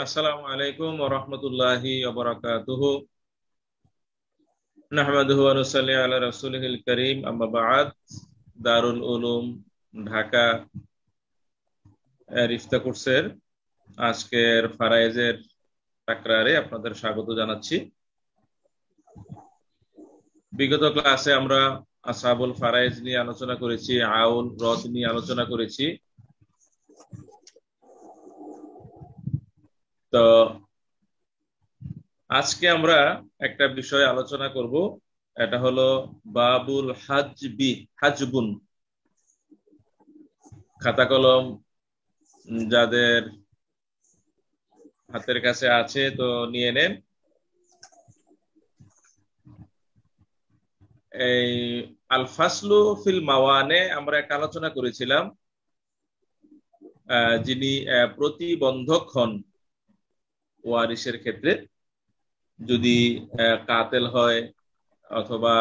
আসসালামু আলাইকুম ওয়া রাহমাতুল্লাহি ওয়া বারাকাতুহু। নাহমাদুহু ওয়া নুসাল্লি আলা রাসূলিল কারীম, আম্মা বা'দ। দারুল উলুম ঢাকা ইফতা কোর্সের আজকের ফারায়েজের তাকরারে আপনাদের স্বাগত জানাচ্ছি। বিগত ক্লাসে আমরা আসহাবুল ফারায়েজ নিয়ে আলোচনা করেছি, আউল রদ নিয়ে আলোচনা করেছি। তো আজকে আমরা একটা বিষয় আলোচনা করব, এটা হলো বাবুল হাজবুন। খাতা কলম যাদের হাতের কাছে আছে তো নিয়ে নেন। এই আল ফাসলু ফিল মাওয়ানে আমরা একটা আলোচনা করেছিলাম, যিনি প্রতিবন্ধক হন ওয়ারিসের ক্ষেত্রে, যদি কাতেল হয় অথবা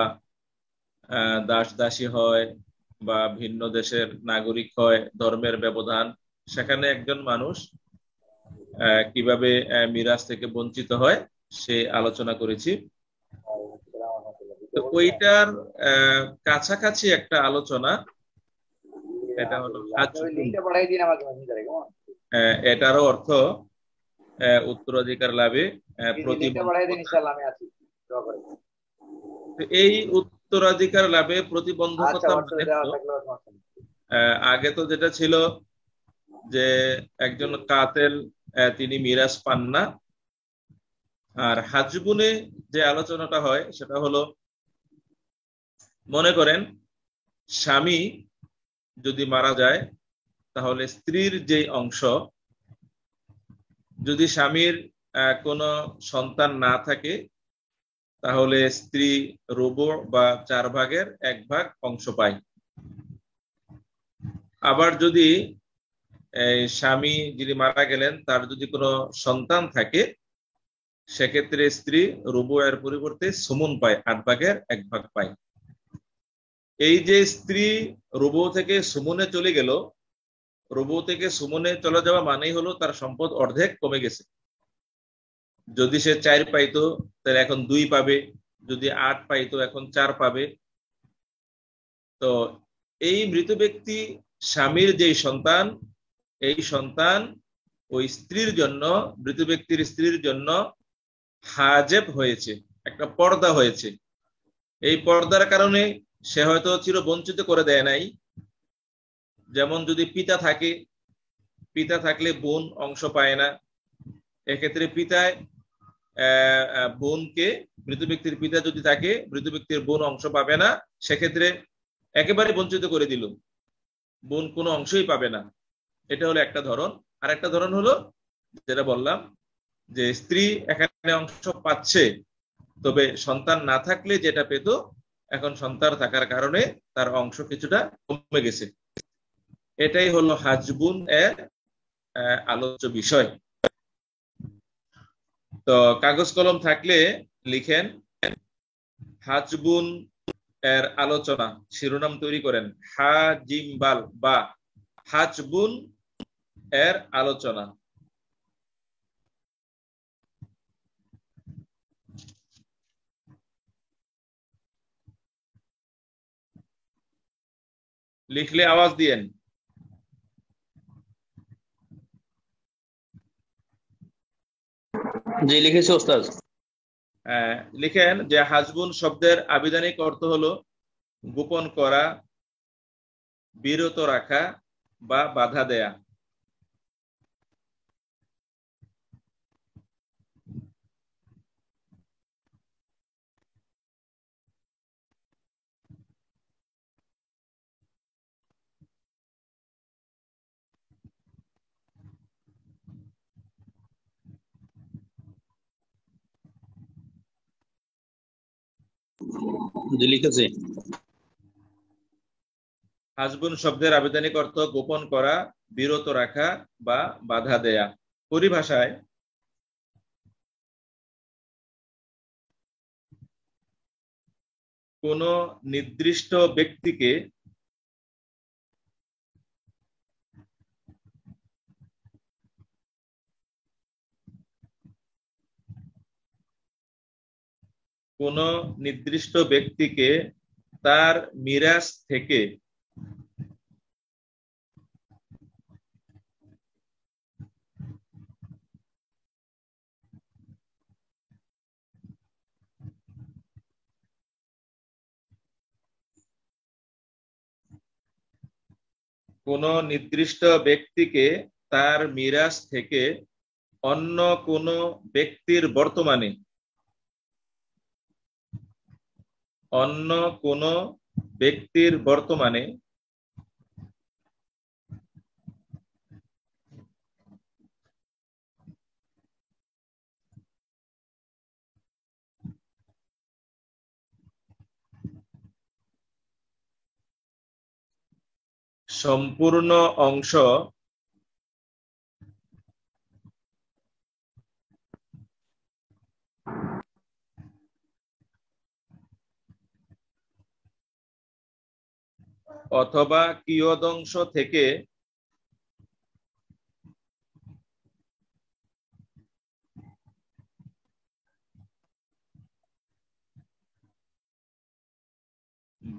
দাস দাসী হয় বা ভিন্ন দেশের নাগরিক হয়, ধর্মের ব্যবধান, সেখানে একজন মানুষ কিভাবে মিরাজ থেকে বঞ্চিত হয় সে আলোচনা করেছি। তো ওইটার কাছাকাছি একটা আলোচনা, এটা হলো হাজবুন। এটারও অর্থ উত্তরাধিকার লাভে প্রতিবন্ধকতা। এই উত্তরাধিকার লাভে প্রতিবন্ধকতা মানে হলো, আগে তো যেটা ছিল যে একজন কাতেল তিনি মিরাজ পান না। আর হাজবুনে যে আলোচনাটা হয় সেটা হলো, মনে করেন স্বামী যদি মারা যায় তাহলে স্ত্রীর যে অংশ, যদি স্বামীর কোনো সন্তান না থাকে তাহলে স্ত্রী রুবু বা 4/1 অংশ পায়। আবার যদি স্বামী যিনি মারা গেলেন তার যদি কোনো সন্তান থাকে, সেক্ষেত্রে স্ত্রী রুবু এর পরিবর্তে সুমুন পায়, 8/1 পায়। এই যে স্ত্রী রুবু থেকে সুমনে চলে গেল, রুবু থেকে সুমনে চলে যাওয়া মানেই হলো তার সম্পদ অর্ধেক কমে গেছে। যদি সে 4 পাইতো তাহলে এখন 2 পাবে, যদি 8 পাইতো এখন 4 পাবে। তো এই মৃত ব্যক্তি স্বামীর যেই সন্তান, এই সন্তান ওই স্ত্রীর জন্য, মৃত ব্যক্তির স্ত্রীর জন্য হাজেব হয়েছে, একটা পর্দা হয়েছে। এই পর্দার কারণে সে হয়তো চিরবঞ্চিত করে দেয় নাই। যেমন যদি পিতা থাকে, পিতা থাকলে বোন অংশ পায় না, এক্ষেত্রে পিতায় বোনকে, মৃত ব্যক্তির পিতা যদি থাকে মৃত ব্যক্তির বোন অংশ পাবে না, সেক্ষেত্রে একেবারে বঞ্চিত করে দিল, বোন কোনো অংশই পাবে না। এটা হলো একটা ধরন। আর একটা ধরন হলো যেটা বললাম, যে স্ত্রী এখানে অংশ পাচ্ছে, তবে সন্তান না থাকলে যেটা পেত এখন সন্তান থাকার কারণে তার অংশ কিছুটা কমে গেছে। এটাই হলো হাজবুন এর আলোচ্য বিষয়। তো কাগজ কলম থাকলে লিখেন, হাজবুন এর আলোচনা শিরোনাম তৈরি করেন, হাজিমবাল বা হাজবুন এর আলোচনা। লিখলে আওয়াজ দিয়েন। জি লিখেছি ওস্তাদ। লিখেন যে হাজবুন শব্দের আবিধানিক অর্থ হলো গোপন করা, বিরত রাখা বা বাধা দেয়া। জি লিখেছি। হাজবুন শব্দের আবিধানিক অর্থ গোপন করা, বিরত রাখা বা বাধা দেয়া। পরিভাষায় কোন নির্দিষ্ট ব্যক্তিকে কোন নির্দিষ্ট ব্যক্তিকে তার মিরাস থেকে কোন নির্দিষ্ট ব্যক্তিকে তার মিরাস থেকে অন্য কোন ব্যক্তির বর্তমানে অন্য কোন ব্যক্তির বর্তমানে সম্পূর্ণ অংশ অথবা কিয়দংশ থেকে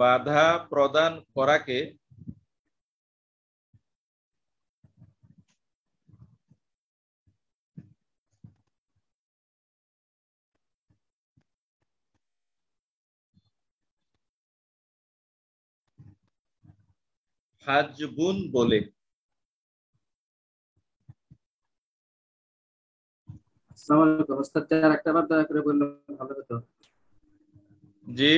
বাধা প্রদান করাকে হাজবুন বলে। আসসালামু আলাইকুম ওস্তাদ, আর একটা বার দয়া করে বললে ভালো হতো। যে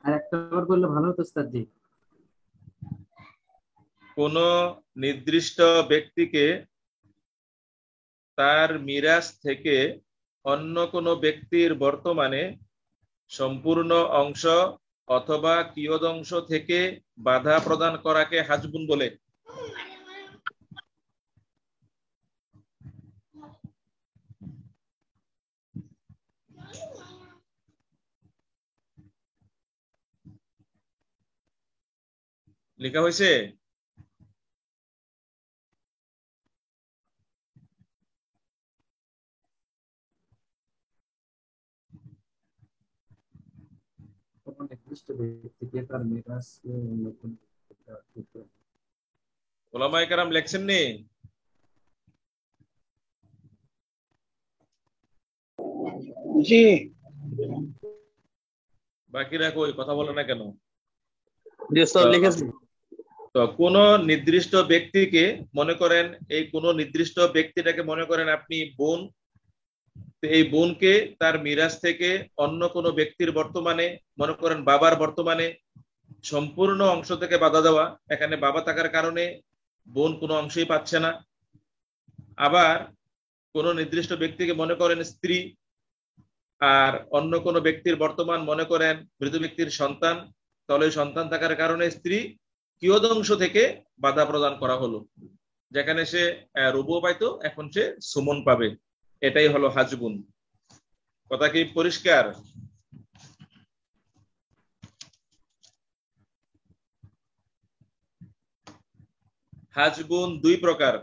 আর একটা বার বললে ভালো হতো ওস্তাদ জি। কোন নির্দিষ্ট ব্যক্তিকে তার মিরাস থেকে অন্য কোন ব্যক্তির বর্তমানে সম্পূর্ণ অংশ অথবা কিয়দংশ থেকে বাধা প্রদান করাকে হাজবুন বলে। লেখা হয়েছে? কোন নির্দিষ্ট ব্যক্তিকে তার মিরাস অন্য কোন ওলামায়ে কেরাম লেখছেন নি? জি বাকিরা কই, কথা বলে না কেন? জি স্যার লিখেছি। তো কোন নির্দিষ্ট ব্যক্তিকে মনে করেন, এই কোন নির্দিষ্ট ব্যক্তিটাকে মনে করেন আপনি বোন। তো এই বোনকে তার মিরাস থেকে অন্য কোন ব্যক্তির বর্তমানে মনে করেন বাবার বর্তমানে সম্পূর্ণ অংশ থেকে বাধা দেওয়া। এখানে বাবা থাকার কারণে বোন কোনো অংশই পাচ্ছে না। আবার কোন নির্দিষ্ট ব্যক্তিকে মনে করেন স্ত্রী, আর অন্য কোন ব্যক্তির বর্তমান মনে করেন মৃত ব্যক্তির সন্তান, তাহলে সন্তান থাকার কারণে স্ত্রী কিয়দংশ থেকে বাধা প্রদান করা হলো। যেখানে সে রুবু পাইতো, এখন সে সুমন পাবে। এটাই হলো হাজবুন। কথা কি পরিষ্কার? হাজবুন দুই প্রকার।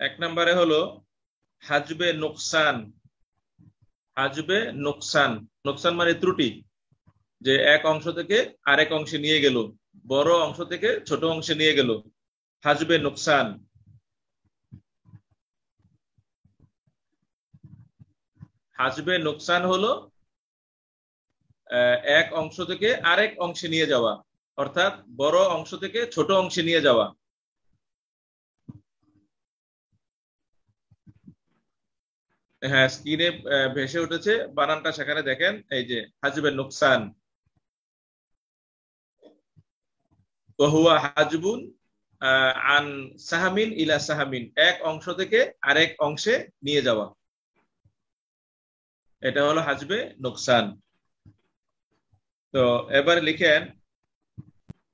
এক নম্বরে হলো হাজবে নোকসান। হাজবে নোকসান, নোকসান মানে ত্রুটি, যে এক অংশ থেকে আরেক অংশে নিয়ে গেল, বড় অংশ থেকে ছোট অংশে নিয়ে গেল, হাজবে নোকসান। হাজবে নোকসান হলো এক অংশ থেকে আরেক অংশে নিয়ে যাওয়া, অর্থাৎ বড় অংশ থেকে ছোট অংশে নিয়ে যাওয়া। হ্যাঁ, স্ক্রিনে ভেসে উঠেছে বানানটা, সেখানে দেখেন, এই যে হাজবে নোকসান। ওহুয়া হাজবুন আন সাহামিন ইলা সাহামিন, এক অংশ থেকে আরেক অংশে নিয়ে যাওয়া, এটা হলো হাজবে নোকসান। তো এবার লিখেন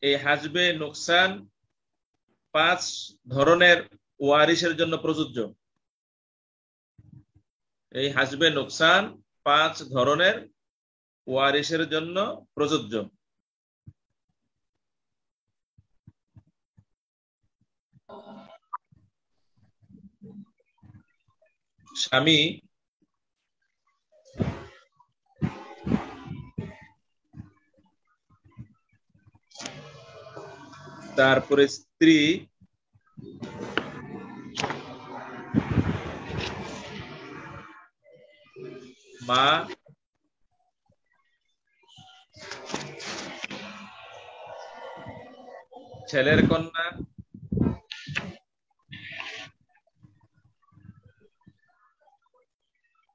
এই হাসবে নোকসান 5 ধরনের ওয়ারিশের জন্য প্রযোজ্য। এই হাসবে নোকসান 5 ধরনের ওয়ারিশের জন্য প্রযোজ্য। স্বামী, তারপরে স্ত্রী, মা, ছেলের কন্যা,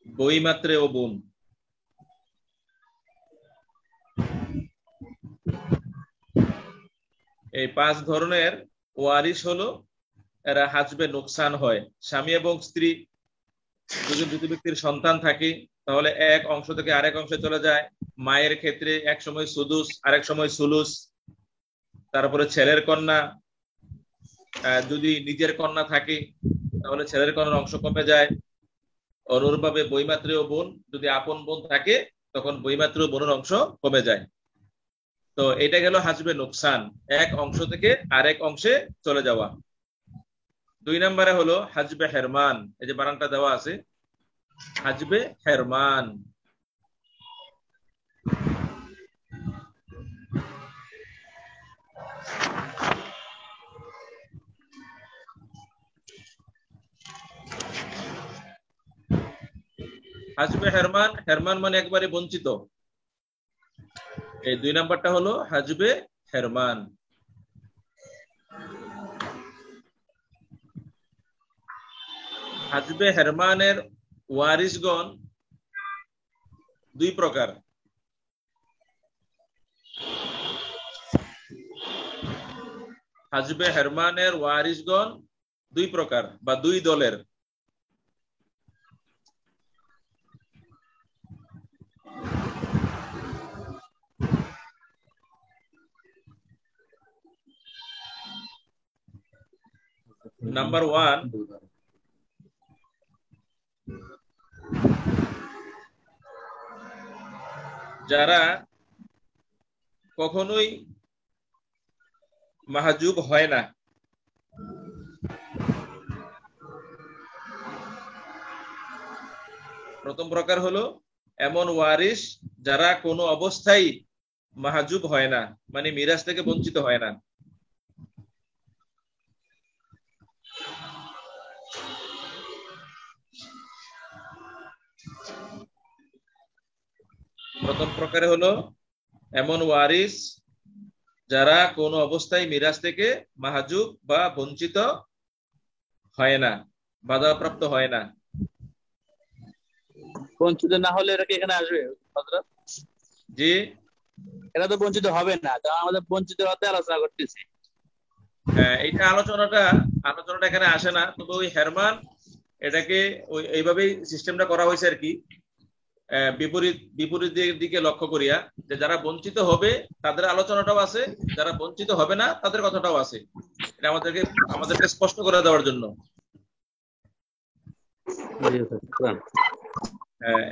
বইমাত্রে ও বোন। এই 5 ধরনের ওয়ারিশ হলো এরা হাজবে নোকসান হয়। স্বামী এবং স্ত্রী যদি দুটি ব্যক্তির সন্তান থাকে তাহলে এক অংশ থেকে আরেক অংশে চলে যায়। মায়ের ক্ষেত্রে এক সময় সুদুস, আরেক সময় সুলুস। তারপরে ছেলের কন্যা যদি নিজের কন্যা থাকে তাহলে ছেলের কন্যার অংশ কমে যায়। অনুরূপভাবে বইমাত্রেয় বোন যদি আপন বোন থাকে তখন বইমাত্রেয় বোনের অংশ কমে যায়। তো এটা গেল হাজবে নোকসান, এক অংশ থেকে আরেক অংশে চলে যাওয়া। 2 নম্বরে হলো হাজবে হেরমান। এই যে বানানটা দেওয়া আছে, হাজবে হেরমান। হাজবে হেরমান, হেরমান মানে একবারে বঞ্চিত। এই 2 নাম্বারটা হলো হাজবে হেরমান। হাজবে হেরমানের ওয়ারিসগণ 2 প্রকার। হাজবে হেরমানের ওয়ারিসগণ 2 প্রকার বা 2 দলের। নাম্বার 1, যারা কখনোই মাহজুব হয় না। প্রথম প্রকার হলো এমন ওয়ারিস যারা কোনো অবস্থায় মাহজুব হয় না, মানে মিরাজ থেকে বঞ্চিত হয় না। প্রথম প্রকারে হলো এমন ওয়ারিস যারা কোনো অবস্থায় মিরাজ থেকে মাহজুব বা বঞ্চিত হয় না, বাধাপ্রাপ্ত হয় না। বঞ্চিত না হলে এরা কি এখানে আসবে হযরত? জি, এরা তো বঞ্চিত হবে না, কারণ আমাদের বঞ্চিত হতে আলোচনা করতেছি। এইটা আলোচনাটা এখানে আসে না, তবে ওই হেরমান এটাকে ওই এইভাবেই সিস্টেমটা করা হয়েছে আর কি, বিপরীত দিকে লক্ষ্য করিয়া, যে যারা বঞ্চিত হবে তাদের আলোচনাটাও আছে, যারা বঞ্চিত হবে না তাদের কথাটাও আছে। এটা আমাদেরকে স্পষ্ট করে দেওয়ার জন্য।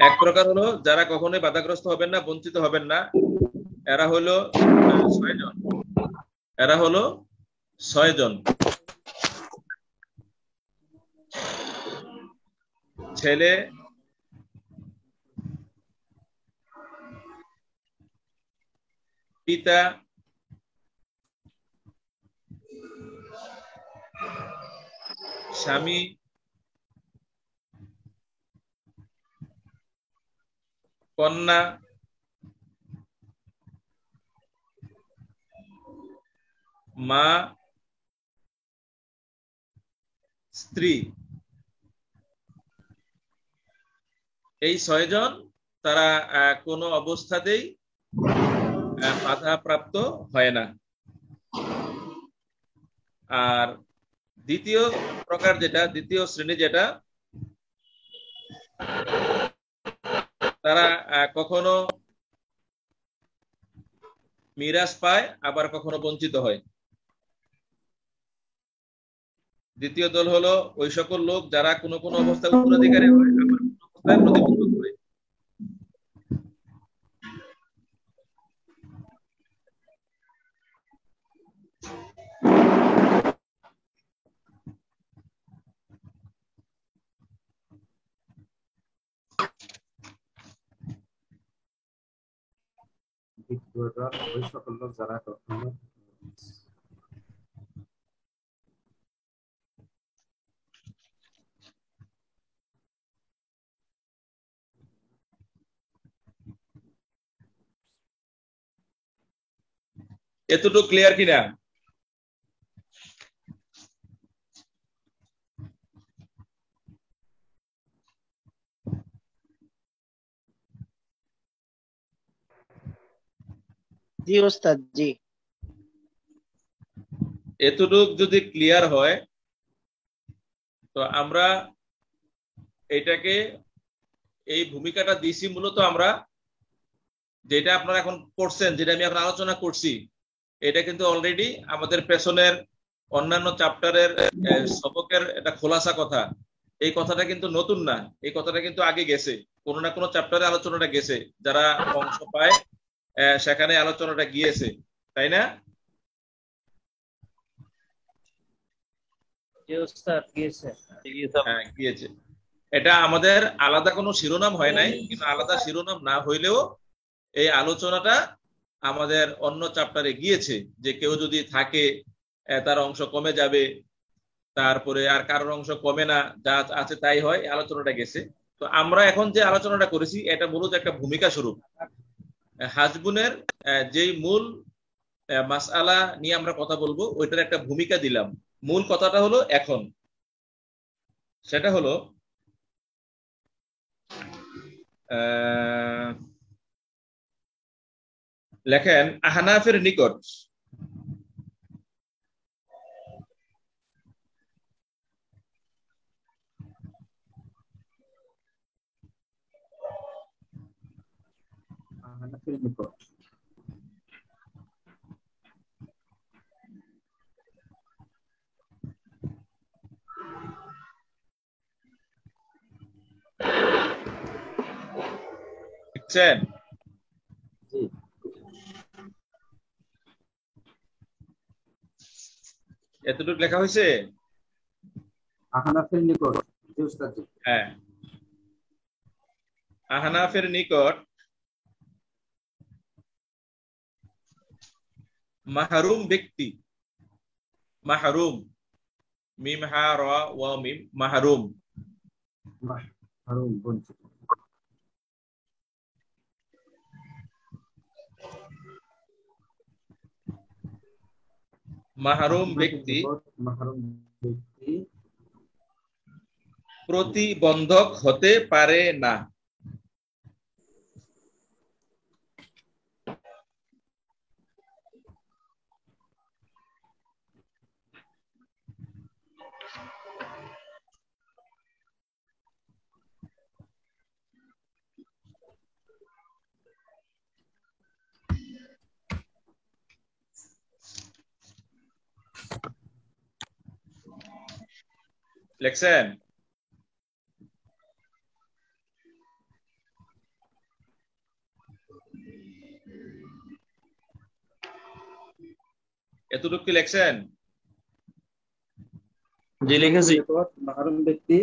এক প্রকার হলো যারা কখনোই বাধাগ্রস্ত হবেন না, বঞ্চিত হবেন না, এরা হলো 6 জন। এরা হলো 6 জন। ছেলে, পিতা, স্বামী, কন্যা, মা, স্ত্রী। এই 6 জন তারা কোনো অবস্থাতেই বাধাপ্রাপ্ত হয় না। আর দ্বিতীয় প্রকার যেটা, দ্বিতীয় শ্রেণী যেটা, তারা কখনো মিরাজ পায়, আবার কখনো বঞ্চিত হয়। দ্বিতীয় দল হলো ওই সকল লোক যারা কোনো কোনো অবস্থায় উত্তরাধিকারী হয়, আবার কোনো অবস্থায় প্রতিবন্ধক হয়। দ্বিতীয় দল ওই সকল লোক যারা কখনো এতটুকু ক্লিয়ার কিনা? জি ওস্তাদ, জি। এতটুক যদি ক্লিয়ার হয় তো আমরা এটাকে এই ভূমিকাটা দিছি মূলত আমরা যেটা আপনারা এখন পড়ছেন, যেটা আমি এখন আলোচনা করছি, এটা কিন্তু অলরেডি আমাদের পেছনের অন্যান্য চ্যাপ্টারের সবকের এটা খোলাসা কথা। এই কথাটা কিন্তু নতুন না, এই কথাটা কিন্তু আগে গেছে, কোনো না কোনো চ্যাপ্টারে আলোচনাটা গেছে, যারা অংশ পায় সেখানে আলোচনাটা গিয়েছে, তাই না? জি ওস্তাদ, গিয়েছে। হ্যাঁ, গিয়েছে। এটা আমাদের আলাদা কোনো শিরোনাম হয় নাই, কিন্তু আলাদা শিরোনাম না হইলেও এই আলোচনাটা আমাদের অন্য চ্যাপ্টারে গিয়েছে, যে কেউ যদি থাকে তার অংশ কমে যাবে, তারপরে আর কারোর অংশ কমে না, যা আছে তাই হয়, এই আলোচনাটা গেছে। তো আমরা এখন যে আলোচনাটা করেছি এটা মূলত একটা ভূমিকা স্বরূপ। হাসবুনের যেই মূল মাসআলা নিয়ে আমরা কথা বলবো ওইটার একটা ভূমিকা দিলাম। মূল কথাটা হলো এখন, সেটা হলো লেখেন আহনাফের নিকট হানাফির নিকট লিখছেন? জি এতটুকু লেখা হয়েছে? হানাফির নিকট, জি উস্তাদ জি। হ্যাঁ, আহনাফের নিকট মাহরুম ব্যক্তি, মাহরুম, মিম হা র ওয়া মিম, মাহরুম, মাহরুম বঞ্চিত, মাহরুম ব্যক্তি মাহরুম ব্যক্তি প্রতিবন্ধক হতে পারে না। লিখছেন? এতটুকু কি লিখছেন? জি লিখেছি। মাহরুম ব্যক্তি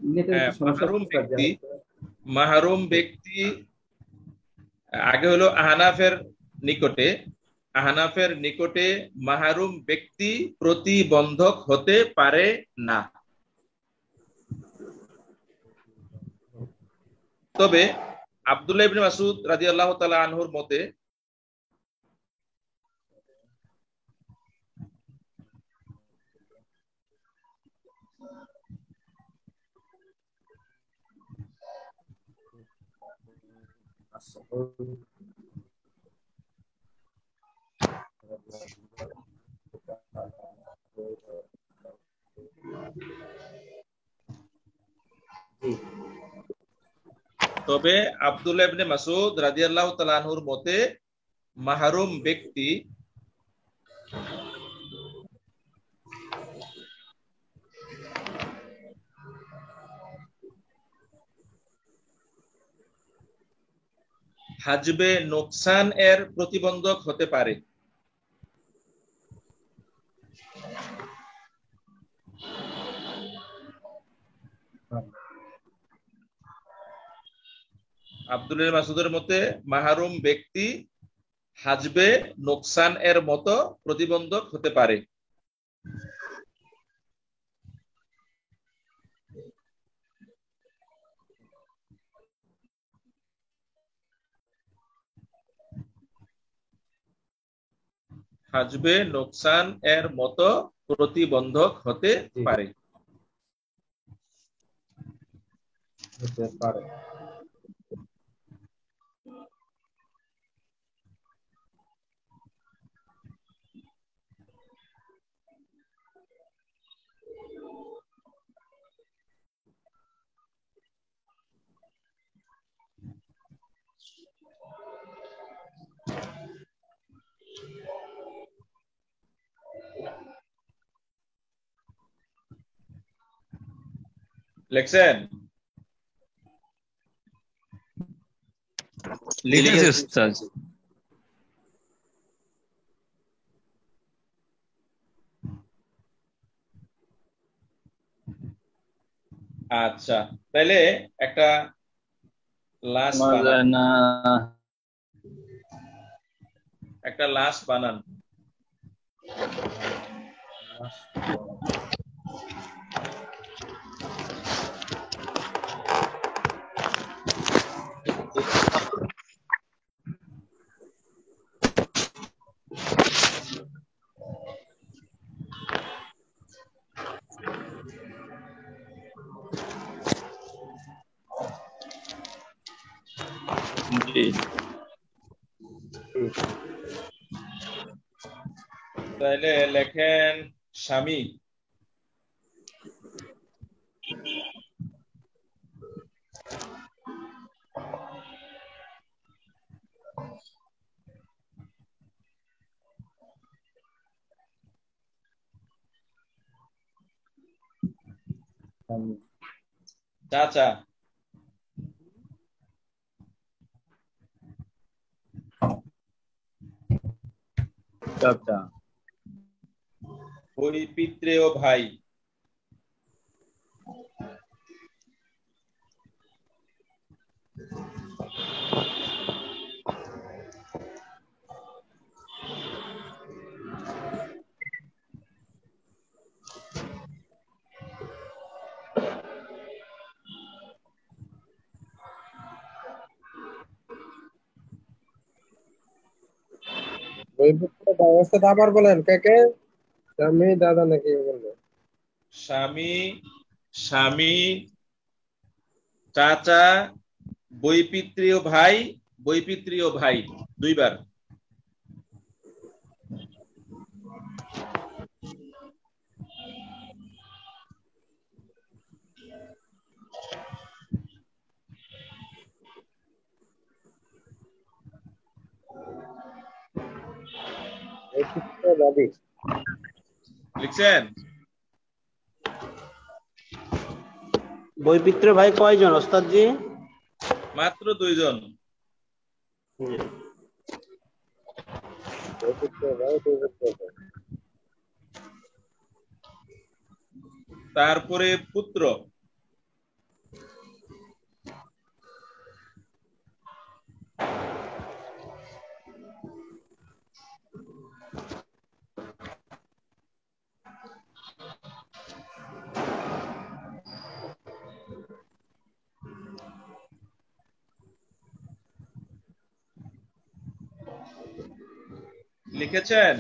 নেটের হ্যাঁ, একটু সমস্যা মাহরুম উস্তাদ, ব্যক্তি, মাহরুম ব্যক্তি আগে হলো আহনাফের নিকটে, আহনাফের নিকটে মাহরুম ব্যক্তি প্রতিবন্ধক হতে পারে না। তবে আব্দুল্লাহ ইবনে মাসউদ রাদিয়াল্লাহু তাআলা আনহুর মতে তবে আব্দুল্লাহ ইবনে মাসউদ রাদিয়াল্লাহু তাআলা আনহুর মতে মাহরুম ব্যক্তি হাজবে নোকসান এর প্রতিবন্ধক হতে পারে। আব্দুল মাসুদের মতে মাহরুম ব্যক্তি হাজবে নোকসান এর মতো প্রতিবন্ধক হতে পারে। হাজবে নোকসান এর মতো প্রতিবন্ধক হতে পারে। হতে পারে। লিখছেন? লিখেছি উস্তাদ। আচ্ছা, তাইলে একটা লাশ বানান। একটা লাশ বানান। জি তাইলে লেখেন স্বামী। চাচা। চাচা। ওই পিতৃ ও ভাই। ব্যবস্থাটা আবার বলেন, কে কে? স্বামী, দাদা নাকি বলবো? স্বামী, স্বামী, চাচা, বৈপিত্রী ও ভাই, বৈপিত্রী ও ভাই, দুইবার। দাবি লিখছেন? বৈপিত্র ভাই কয়জন ওস্তাদ জি? মাত্র 2 জন। তারপরে পুত্র। লিখেছেন?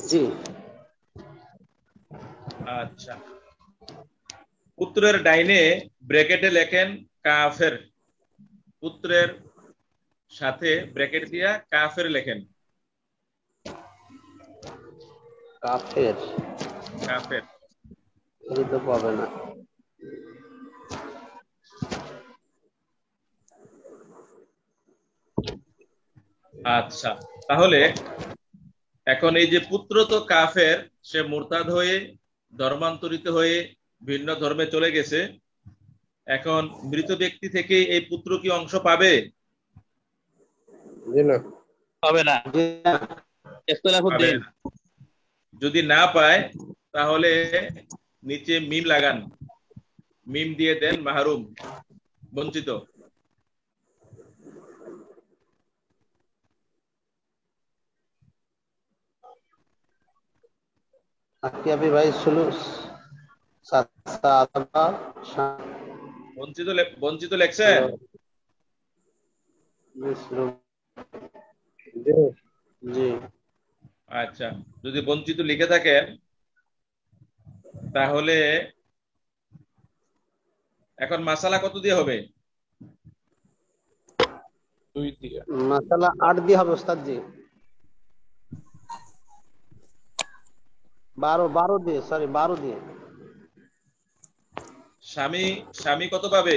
জি। আচ্ছা, পুত্রের ডাইনে ব্র্যাকেটে লেখেন কাফের। পুত্রের সাথে ব্র্যাকেট দিয়া কাফের লেখেন। কাফের। কাফের। এই তো পাবে না। আচ্ছা, তাহলে এখন এই যে পুত্র তো কাফের, সে মুরতাদ হয়ে ধর্মান্তরিত হয়ে ভিন্ন ধর্মে চলে গেছে। এখন মৃত ব্যক্তি থেকে এই পুত্র কি অংশ পাবে? জি না। হবে না, জি না। পাবে ইখতিলাফুদ্দিন। না। যদি না পায় তাহলে নিচে মিম লাগান, মিম দিয়ে দেন মাহরুম, বঞ্চিত। আকিয়াবি ভাই সুলুস সাতটা আলাদা বঞ্চিত বঞ্চিত লেখছেন? জি। জি। আচ্ছা, যদি বঞ্চিত লিখে থাকেন তাহলে এখন মাসালা কত দিয়ে হবে? 2 দিয়ে। মাসালা 8 দিয়ে হবে ওস্তাদ জি। 12 দিয়ে, সরি 12 দিয়ে। স্বামী স্বামী কত পাবে?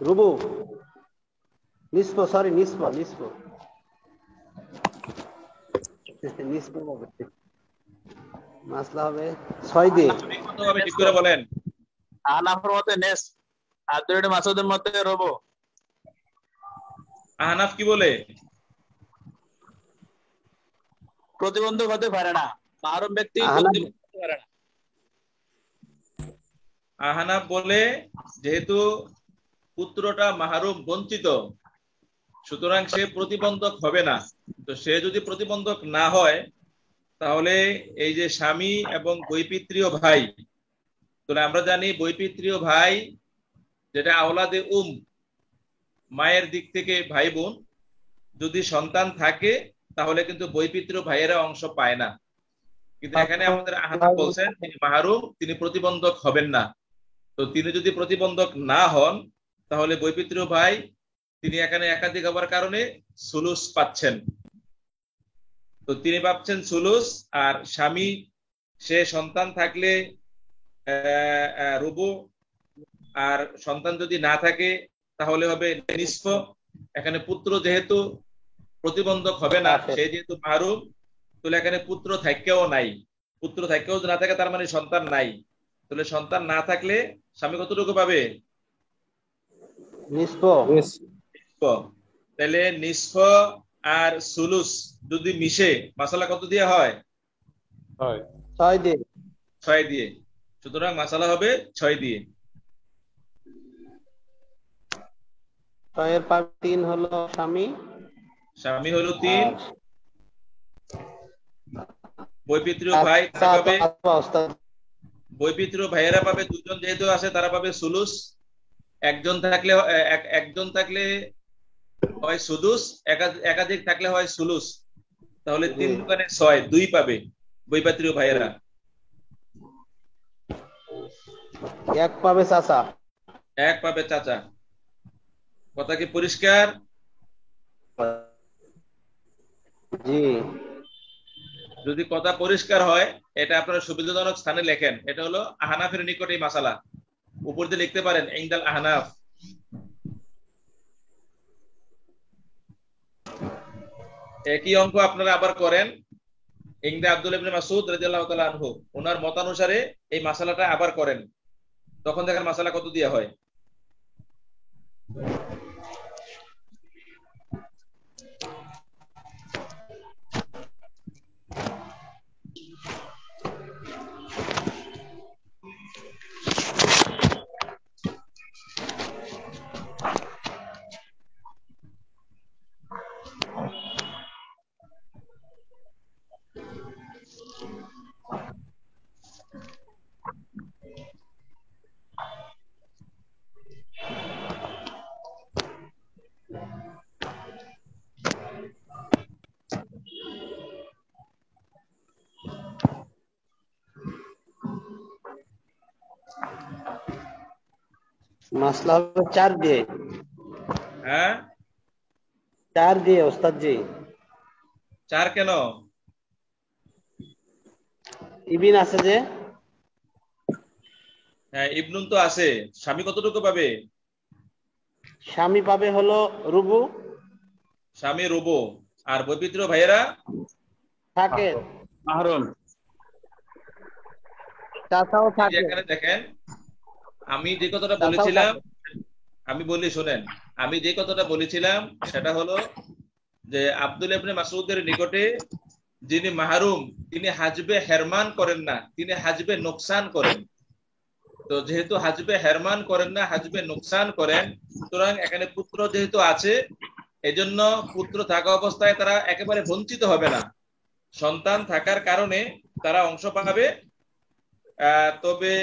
রুবু নিসফ, সরি নিসফ নিসফ নিসফ হবে। মাসলা হবে 6 দিয়ে। স্বামী কত পাবে ঠিক করে বলেন। আহনাফের মতে নেস, আব্দুল মাসুদের মতে রবো। আহনাফ কি বলে? প্রতিবন্ধক হতে পারে না, মাহরুম ব্যক্তি আহনাফ প্রতিবন্ধক হতে পারে না। আহনাফ বলে যেহেতু পুত্রটা মাহরুম বঞ্চিত, সুতরাং সে প্রতিবন্ধক হবে না। তো সে যদি প্রতিবন্ধক না হয় তাহলে এই যে স্বামী এবং বৈপিত্রীয় ভাই, তাহলে আমরা জানি বৈপিত্রীয় ভাই যেটা আওলাদে মায়ের দিক থেকে ভাই বোন, যদি সন্তান থাকে তাহলে কিন্তু বৈপিত্রীয় ভাইয়েরা অংশ পায় না। কিন্তু এখানে আমাদের আহনাফ বলছেন তিনি মাহরুম, তিনি প্রতিবন্ধক হবেন না। তো তিনি যদি প্রতিবন্ধক না হন তাহলে বৈপিত্রীয় ভাই তিনি এখানে একাধিক হবার কারণে সুলুস পাচ্ছেন। তো তিনি পাচ্ছেন সুলুস, আর স্বামী সে সন্তান থাকলে রুবু, আর সন্তান যদি না থাকে তাহলে হবে নিসফ। এখানে পুত্র যেহেতু প্রতিবন্ধক হবে না, সে যেহেতু মাহরুম, তাহলে এখানে পুত্র থাকেও নাই। পুত্র থাকেও না থাকে তার মানে সন্তান নাই। তাহলে সন্তান না থাকলে স্বামী কতটুকু পাবে? নিসফ। তাহলে নিসফ আর সুলুস যদি মিশে মাসালা কত দিয়ে হয়? 6 দিয়ে। 6 দিয়ে। সুতরাং মাসালা হবে 6 দিয়ে। 6 এর পাবে 3 হলো স্বামী, স্বামী হলো 3, বৈপিত্রীয় ভাই তারা পাবে, বৈপিত্রীয় ভাইয়েরা পাবে 2 জন যেহেতু আছে তারা পাবে সুলুস। একজন থাকলে হয় সুদুস, একাধিক থাকলে হয় সুলুস। তাহলে 3 দোকানে 6, 2 পাবে বৈপিত্রীয় ভাইয়েরা। 1 পাবে চাচা। 1 পাবে চাচা। কথা কি পরিষ্কার? জি। যদি কথা পরিষ্কার হয় এটা আপনারা সুবিধাজনক স্থানে লেখেন। এটা হলো আহনাফের নিকট এই মাসালা, উপর দিয়ে লিখতে পারেন ইনদাল আহনাফ। একই অঙ্ক আপনারা আবার করেন ইনদা আব্দুল্লাহ ইবনে মাসউদ রাদিয়াল্লাহু তাআলা আনহু, ওনার মতানুসারে এই মাসালাটা আবার করেন, তখন দেখেন মাসালা কত দিয়ে হয়। মাসলা হবে 4 দিয়ে। হ্যাঁ, 4 দিয়ে ওস্তাদ জি। 4 কেন? ইবিন আছে যে। হ্যাঁ, ইবনুন তো আছে। স্বামী কতটুকু পাবে? স্বামী পাবে হলো রুবু, স্বামী রুবু, আর বৈপিত্র ভাইয়েরা থাকে মাহরুম। চাচাও এই যে থাকে, এখানে দেখেন, আমি যে কথাটা চাচাও বলেছিলাম, থাকে। আমি বলি শোনেন, আমি যে কথাটা বলেছিলাম সেটা হলো যে আব্দুল ইবনে মাসউদের নিকটে যিনি মাহরুম তিনি হাজবে হেরমান করেন না, তিনি হাজবে নোকসান করেন। তো যেহেতু হাজবে হেরমান করেন না, হাজবে নোকসান করেন, সুতরাং এখানে পুত্র যেহেতু আছে, এজন্য পুত্র থাকা অবস্থায় তারা একেবারে বঞ্চিত হবে না। সন্তান থাকার কারণে তারা অংশ পাবে, তবে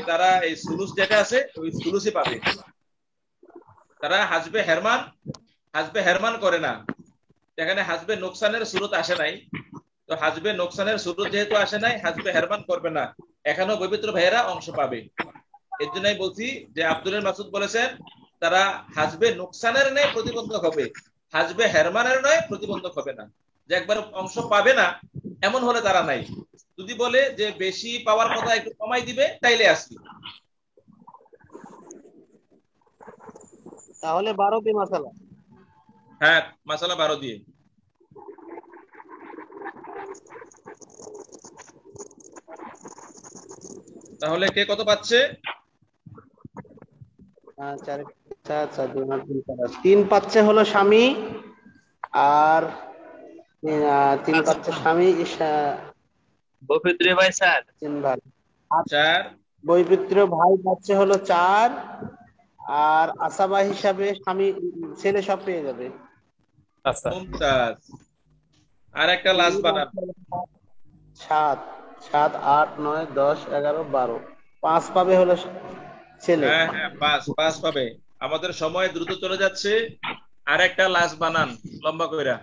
তারা এই সুলুস যেটা আছে ওই সুলুসই পাবে। তারা হাজবে হেরমান করে না। এখানে হাজবে নোকসানের সুরত আসে নাই, তো হাজবে নোকসানের সুরত যেহেতু আসে নাই, হাজবে হেরমান করবে না, এখানেও পবিত্র ভাইয়েরা অংশ পাবে। এর জন্যই বলছি যে আব্দুল মাসুদ বলেছেন তারা হাজবে নোকসানের নয় প্রতিবন্ধক হবে, হাজবে হেরমানের নয় প্রতিবন্ধক হবে না। যে একবার অংশ পাবে না এমন হলে তারা নাই। যদি বলে যে বেশি পাওয়ার কথা একটু কমাই দিবে, তাইলে আসি। তাহলে 12টি মাসালা। হ্যাঁ, মাসালা 12 দিয়ে। তাহলে কে কত পাচ্ছে? 3 পাচ্ছে হলো স্বামী, আর 3 পাচ্ছে স্বামী, বৈপিত্র ভাই স্যার 3 ভাই। 4। বৈপিত্র ভাই পাচ্ছে হলো 4, আর আসাবা হিসাবে স্বামী ছেলে সব পেয়ে যাবে। আচ্ছা মুমতাজ। আর একটা লাস্ট বানান। 7, 7, 8, 9, 10, 11, 12, 5 পাবে হলো ছেলে। হ্যাঁ হ্যাঁ, 5 পাবে। আমাদের সময় দ্রুত চলে যাচ্ছে, আর একটা লাস্ট বানান লম্বা কইরা।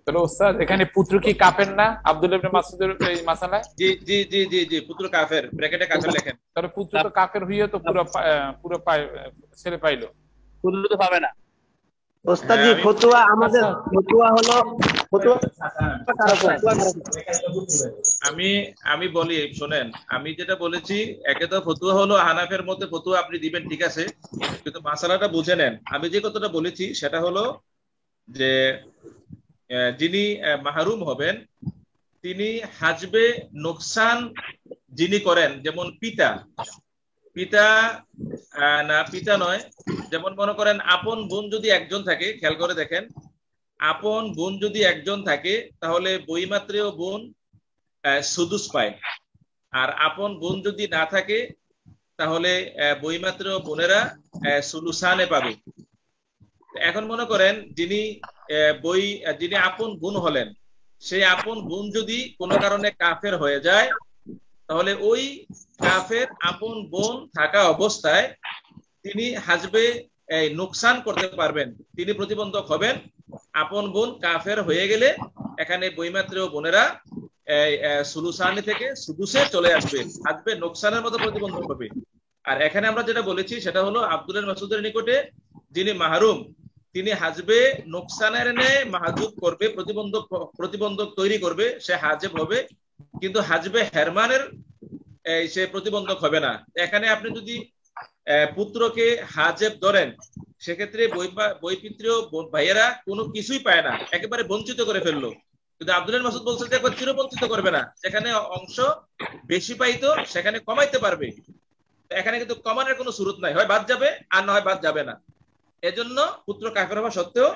তাহলে ওস্তাদ এখানে পুত্র কি কাফের না আব্দুল ইবনে মাসউদের এই মাসালায়? জি জি জি জি জি, পুত্র কাফের, ব্র্যাকেটে কাফের লেখেন। তাহলে পুত্র তো কাফের হইয়া তো পুরো ছেলে পাইলো। পুত্র তো পাবে না। ওস্তাদজি হ্যাঁ, ফতুয়া, আমাদের ফতুয়া হলো ফতুয়া কারো আমি আমি বলি শোনেন, আমি যেটা বলেছি, একে তো ফতুয়া হলো হানাফের মধ্যে ফতুয়া আপনি দিবেন, ঠিক আছে, কিন্তু মাসালাটা বুঝে নেন। আমি যে কথাটা বলেছি সেটা হলো যে যিনি মাহরুম হবেন তিনি হাজবে নোকসান যিনি করেন, যেমন পিতা, পিতা না পিতা নয়, যেমন মনে করেন আপন বোন যদি একজন থাকে, খেয়াল করে দেখেন, আপন বোন যদি একজন থাকে তাহলে বইমাত্রেয় বোন সুদুস পায়। আর আপন বোন যদি না থাকে তাহলে বইমাত্রেয় বোনেরা সুলুসানে পাবে। এখন মনে করেন যিনি আপন বোন হলেন, সেই আপন বোন যদি কোনো কারণে কাফের হয়ে যায়, তাহলে ওই কাফের আপন বোন থাকা অবস্থায় তিনি হাজবে নোকসান করতে পারবেন, তিনি প্রতিবন্ধক হবেন। আপন বোন কাফের হয়ে গেলে এখানে বইমাত্রেয় বোনেরা সুলুসানি থেকে সুদুসে চলে আসবে, হাজবে নোকসানের মতো প্রতিবন্ধক হবে। আর এখানে আমরা যেটা বলেছি সেটা হলো আব্দুল মাসউদের নিকটে যিনি মাহরুম তিনি হাজবে নোকসানের ন্যায় মাহজুব করবে, প্রতিবন্ধক তৈরি করবে, সে হাজেব হবে, কিন্তু হাজবে হেরমানের সে প্রতিবন্ধক হবে না। এখানে আপনি যদি পুত্রকে হাজেব ধরেন, সেক্ষেত্রে বৈপিত্রীয় ভাইয়েরা কোনো কিছুই পায় না, একেবারে বঞ্চিত করে ফেললো। কিন্তু আব্দুল মাসুদ বলছে যে একবার চিরবঞ্চিত করবে না, যেখানে অংশ বেশি পাইতো সেখানে কমাইতে পারবে। এখানে কিন্তু কমানোর কোনো সুরত নাই, হয় বাদ যাবে আর না হয় বাদ যাবে না। এজন্য পুত্র কাফের হওয়া সত্ত্বেও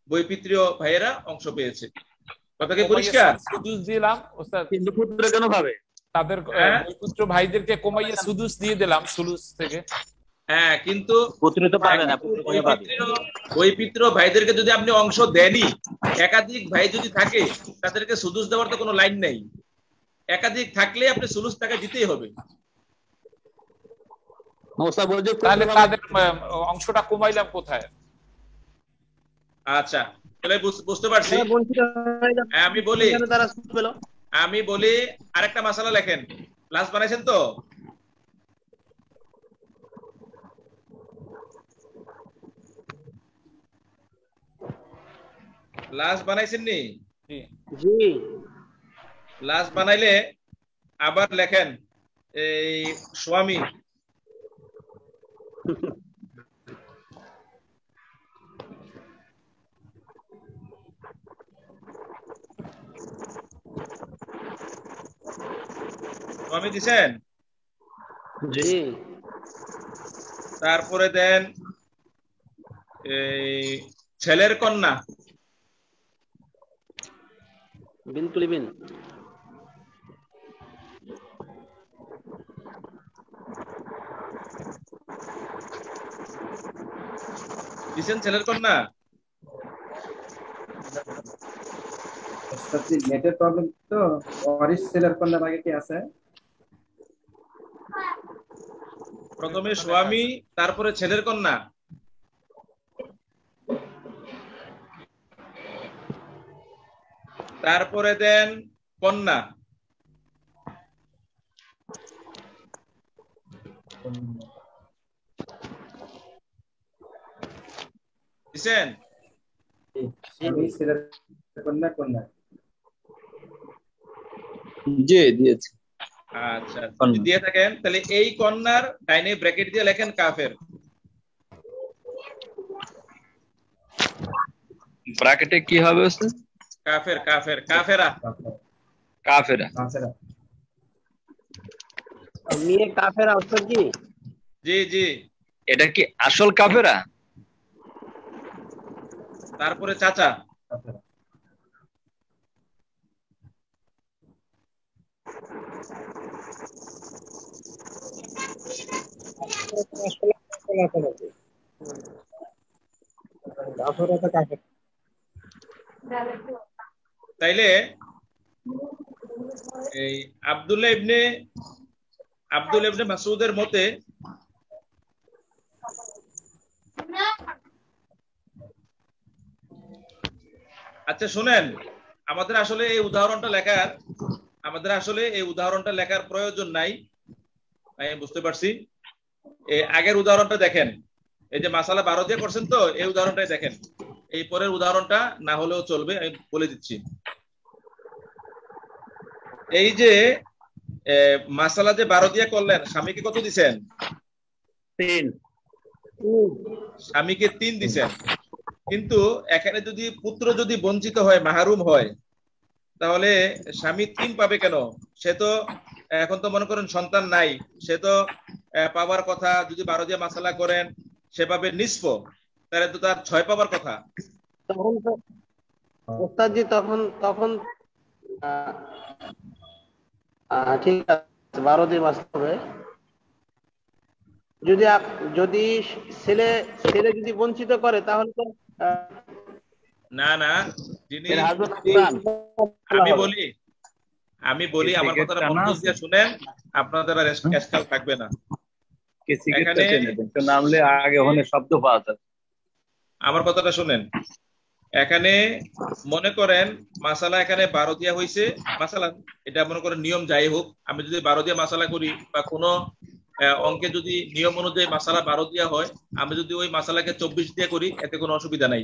বৈপিত্রীয় ভাইয়েরা অংশ পেয়েছে। কথা কি পরিষ্কার? সুদুস দিলাম ওস্তাদ, কিন্তু পুত্র কেন পাবে? তাদের পুত্র ভাইদেরকে কমাইয়া সুদুস দিয়ে দিলাম সুলুস থেকে। হ্যাঁ, কিন্তু পুত্র তো পাবে না, পুত্র কেন পাবে? বৈপিত্র ভাইদেরকে যদি আপনি অংশ দেনই, একাধিক ভাই যদি থাকে তাদেরকে সুদুস দেওয়ার তো কোনো লাইন নেই। একাধিক থাকলে আপনি সুলুস টাকা দিতেই হবে। তাহলে তাদের অংশটা কমাইলাম কোথায়? আচ্ছা, তাহলে বুঝতে পারছি। আমি বলি আরেকটা মাসালা লেখেন, লাস্ট বানাইছেন তো? লাস্ট বানাইছেন নি? জি। লাস্ট বানাইলে আবার লেখেন এই স্বামী, স্বামী দিছেন? জি। তারপরে দেন এই ছেলের কন্যা। বিনতুল ইবিন। দিছেন ছেলের কন্যা? ওস্তাদ জি নেটের প্রবলেম তো, ওয়ারিশ ছেলের কন্যার আগে কি আছে? প্রথমে স্বামী, তারপরে ছেলের কন্যা, তারপরে দেন কন্যা। দিছেন? স্বামী, ছেলের কন্যা, কন্যা। জি দিয়েছি। আচ্ছা, যদি দিয়ে থাকেন তাহলে এই কন্যার ডাইনে ব্র্যাকেট দিয়ে লেখেন কাফের। ব্র্যাকেটে কি হবে স্যার? কাফের, কাফের, কাফেরা। কাফেরা। কাফেরা। মেয়ে কাফেরা ওস্তাদ জি? জি জি। এটা কি আসল কাফেরা? তারপরে চাচা। কাফেরা। তাইলে এই আব্দুল্লাহ ইবনে মাসউদের মতে আচ্ছা শুনেন, আমাদের আসলে এই উদাহরণটা লেখার প্রয়োজন নাই, আমি বুঝতে পারছি। এই আগের উদাহরণটা দেখেন, এই যে মাসালা 12 দিয়ে করছেন তো, এই উদাহরণটাই দেখেন। এই পরের উদাহরণটা না হলেও চলবে, আমি বলে দিচ্ছি। এই যে মাসালা যে 12 দিয়ে করলেন, স্বামীকে কত দিছেন? 3। স্বামীকে 3 দিছেন। কিন্তু এখানে যদি পুত্র যদি বঞ্চিত হয়, মাহরুম হয়, তাহলে স্বামী 3 পাবে কেন? সে তো এখন তো মনে করেন সন্তান নাই, সে তো পাওয়ার কথা, যদি 12 দিয়ে মাসালা করেন সে পাবে নিসফ, তাহলে তো তার 6 পাওয়ার কথা। তখন তো ওস্তাদ জি তখন তখন ঠিক আছে 12 দিয়ে বাঁচতে হবে। যদি ছেলে ছেলে যদি বঞ্চিত করে তাহলে তো না না, যিনি এর হাজবেন্ড হাসান। আমি বলি আমার কথাটা মনোযোগ দিয়ে শুনেন, আপনাদের আর এসকাল থাকবে না। এখানে নামলে আগে ওখানে শব্দ পাওয়া যায়। আমার কথাটা শুনেন, এখানে মনে করেন মাসালা এখানে 12 দিয়া হয়েছে, মাসালা এটা মনে করেন নিয়ম যাই হোক, আমি যদি 12 দিয়ে মাসালা করি বা কোনো অঙ্কে যদি নিয়ম অনুযায়ী মাসালা 12 দিয়া হয়, আমি যদি ওই মাসালাকে 24 দিয়ে করি এতে কোনো অসুবিধা নাই,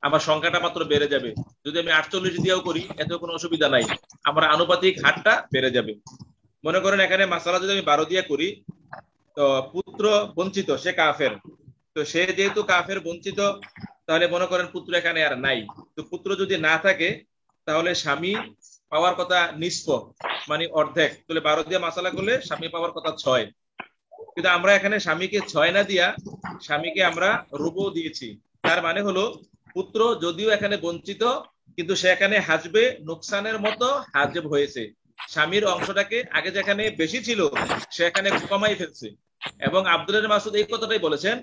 আমার সংখ্যাটা মাত্র বেড়ে যাবে। যদি আমি 48 দিয়েও করি এতে কোনো অসুবিধা নাই, আমার আনুপাতিক হারটা বেড়ে যাবে। মনে করেন এখানে মাসালা যদি আমি 12 দিয়ে করি, তো পুত্র বঞ্চিত, সে কাফের, তো সে যেহেতু কাফের বঞ্চিত, তাহলে মনে করেন পুত্র এখানে আর নাই। তো পুত্র যদি না থাকে তাহলে স্বামী পাওয়ার কথা নিসফ, মানে অর্ধেক, তাহলে 12 দিয়ে মাসালা করলে স্বামী পাওয়ার কথা 6। কিন্তু আমরা এখানে স্বামীকে 6 না দিয়া স্বামীকে আমরা রুবু দিয়েছি। তার মানে হলো পুত্র যদিও এখানে বঞ্চিত, কিন্তু সে এখানে হাজবে নোকসানের মতো হাজেব হয়েছে। স্বামীর অংশটাকে আগে যেখানে বেশি ছিল সে এখানে কমাই ফেলছে। এবং আব্দুল্লাহ মাসুদ এই কথাটাই বলেছেন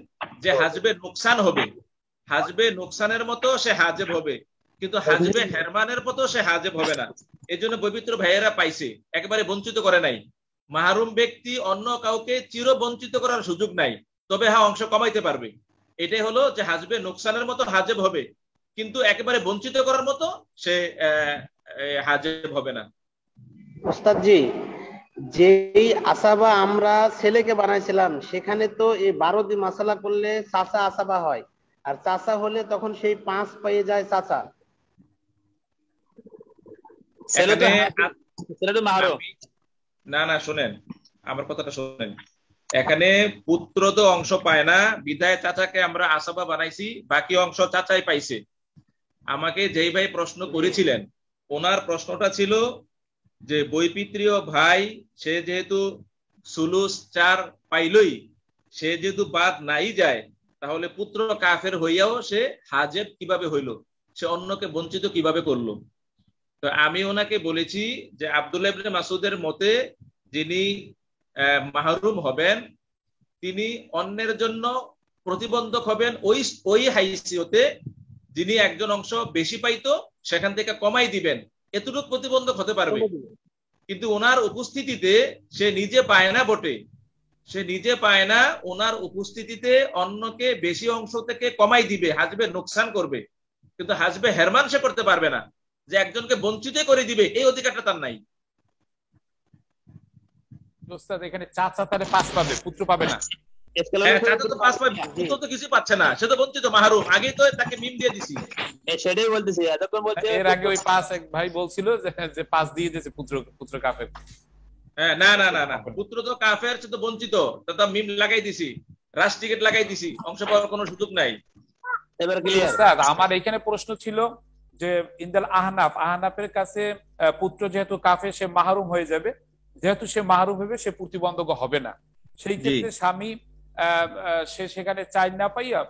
যে হাজবে নোকসান হবে, হাজবে নোকসানের মতো সে হাজেব হবে, কিন্তু হাজবে হেরমানের মতো সে হাজেব হবে না। এই জন্য পবিত্র ভাইয়েরা পাইছে, একেবারে বঞ্চিত করে নাই। মাহরুম ব্যক্তি অন্য কাউকে চির বঞ্চিত করার সুযোগ নাই, তবে হ্যাঁ অংশ কমাইতে পারবে। এটাই হলো যে হাজবে নোকসানের মতো হাজেব হবে, কিন্তু একেবারে বঞ্চিত করার মতো সে হাজেব হবে না। ওস্তাদ জি যেই আসাবা আমরা ছেলেকে বানাইছিলাম সেখানে তো এই 12 দিয়ে মাসালা করলে চাচা আসাবা হয়, আর চাচা হলে তখন সেই 5 পেয়ে যায় চাচা। ছেলে তো মাহরুম। না না, শোনেন আমার কথাটা শোনেন। এখানে পুত্র তো অংশ পায় না, বিধায় চাচাকে আমরা আসাবা বানাইছি, বাকি অংশ চাচাই পাইছে। আমাকে যেই ভাই প্রশ্ন করেছিলেন, ওনার প্রশ্নটা ছিল যে বৈপিত্রীয় ভাই সে যেহেতু সুলুস 4 পাইলই, সে যেহেতু বাদ নাই যায়, তাহলে পুত্র কাফের হইয়াও সে হাজেব কিভাবে হইল, সে অন্যকে বঞ্চিত কিভাবে করলো। তো আমি ওনাকে বলেছি যে আব্দুল্লাহ ইবনে মাসউদের মতে যিনি মাহরুম হবেন তিনি অন্যের জন্য প্রতিবন্ধক হবেন ওই হাইসিয়তে যিনি একজন অংশ বেশি পাইতো সেখান থেকে কমাই দিবেন, এতটুকু প্রতিবন্ধক হতে পারবে। কিন্তু ওনার উপস্থিতিতে সে নিজে পায় না বটে, সে নিজে পায় না, ওনার উপস্থিতিতে অন্যকে বেশি অংশ থেকে কমাই দিবে, হাজবে নোকসান করবে, কিন্তু হাজবে হেরমান সে করতে পারবে না, যে একজনকে বঞ্চিত করে দিবে এই অধিকারটা তার নাই। ওস্তাদ এখানে চাচা তাহলে 5 পাবে, পুত্র পাবে না? চাচা তো 5 পাবে, পুত্র তো কিছু পাচ্ছে না, সে তো বঞ্চিত মাহরুম, আগে তো তাকে মিম দিয়ে দিছি। সেটাই বলতেছি, এতক্ষণ বলছে এর আগে ওই 5 এক ভাই বলছিল যে 5 দিয়ে দিয়েছে পুত্র কাফের। না না না না, পুত্র তো কাফের, সে তো বঞ্চিত, তো মিম লাগাই দিছি, রাশ টিকেট লাগাই দিছি, অংশ পাওয়ার কোনো সুযোগ নাই। এবার ক্লিয়ার। ওস্তাদ আমার এখানে প্রশ্ন ছিল যে ইনদাল আহনাফের কাছে পুত্র যেহেতু কাফের সে মাহরুম হয়ে যাবে, যেহেতু সে মাহরুম হবে সে প্রতিবন্ধক হবে না, সেই ক্ষেত্রে স্বামী সে সেখানে 4 না পাইয়া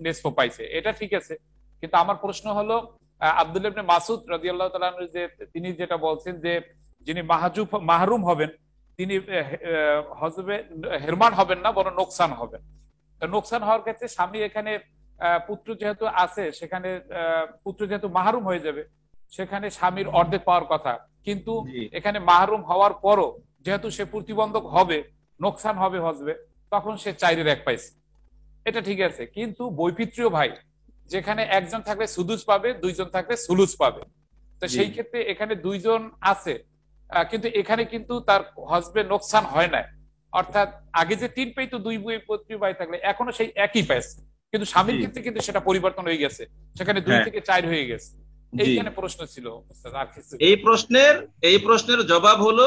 নিসফ পাইছে, এটা ঠিক আছে। কিন্তু আমার প্রশ্ন হলো আব্দুল্লাহ ইবনে মাসউদ রাদিয়াল্লাহু তাআলা আনহু যে তিনি যেটা বলছেন যে যিনি মাহরুম হবেন তিনি হজবে হেরমান হবেন না, বরং নোকসান হবেন। নোকসান হওয়ার ক্ষেত্রে স্বামী এখানে পুত্র যেহেতু আছে, সেখানে পুত্র যেহেতু মাহরুম হয়ে যাবে, সেখানে স্বামীর অর্ধেক পাওয়ার কথা, কিন্তু এখানে মাহরুম হওয়ার পরও যেহেতু সে প্রতিবন্ধক হবে, নোকসান হবে হজবে, তখন সে 4-এর 1 পাইছে, এটা ঠিক আছে। কিন্তু বৈপিত্রীয় ভাই যেখানে একজন থাকলে সুদুস পাবে, 2 জন থাকলে সুলুস পাবে, তো সেই ক্ষেত্রে এখানে 2 জন আছে, কিন্তু এখানে কিন্তু তার হজবে নোকসান হয় না, অর্থাৎ আগে যে 3 পাইতো 2 বৈপিত্রীয় ভাই থাকলে এখনো সেই একই পাইছে, কিন্তু স্বামীর ক্ষেত্রে কিন্তু সেটা পরিবর্তন হয়ে গেছে, সেখানে 2 থেকে 4 হয়ে গেছে। এইখানে প্রশ্ন ছিল। এই প্রশ্নের জবাব হলো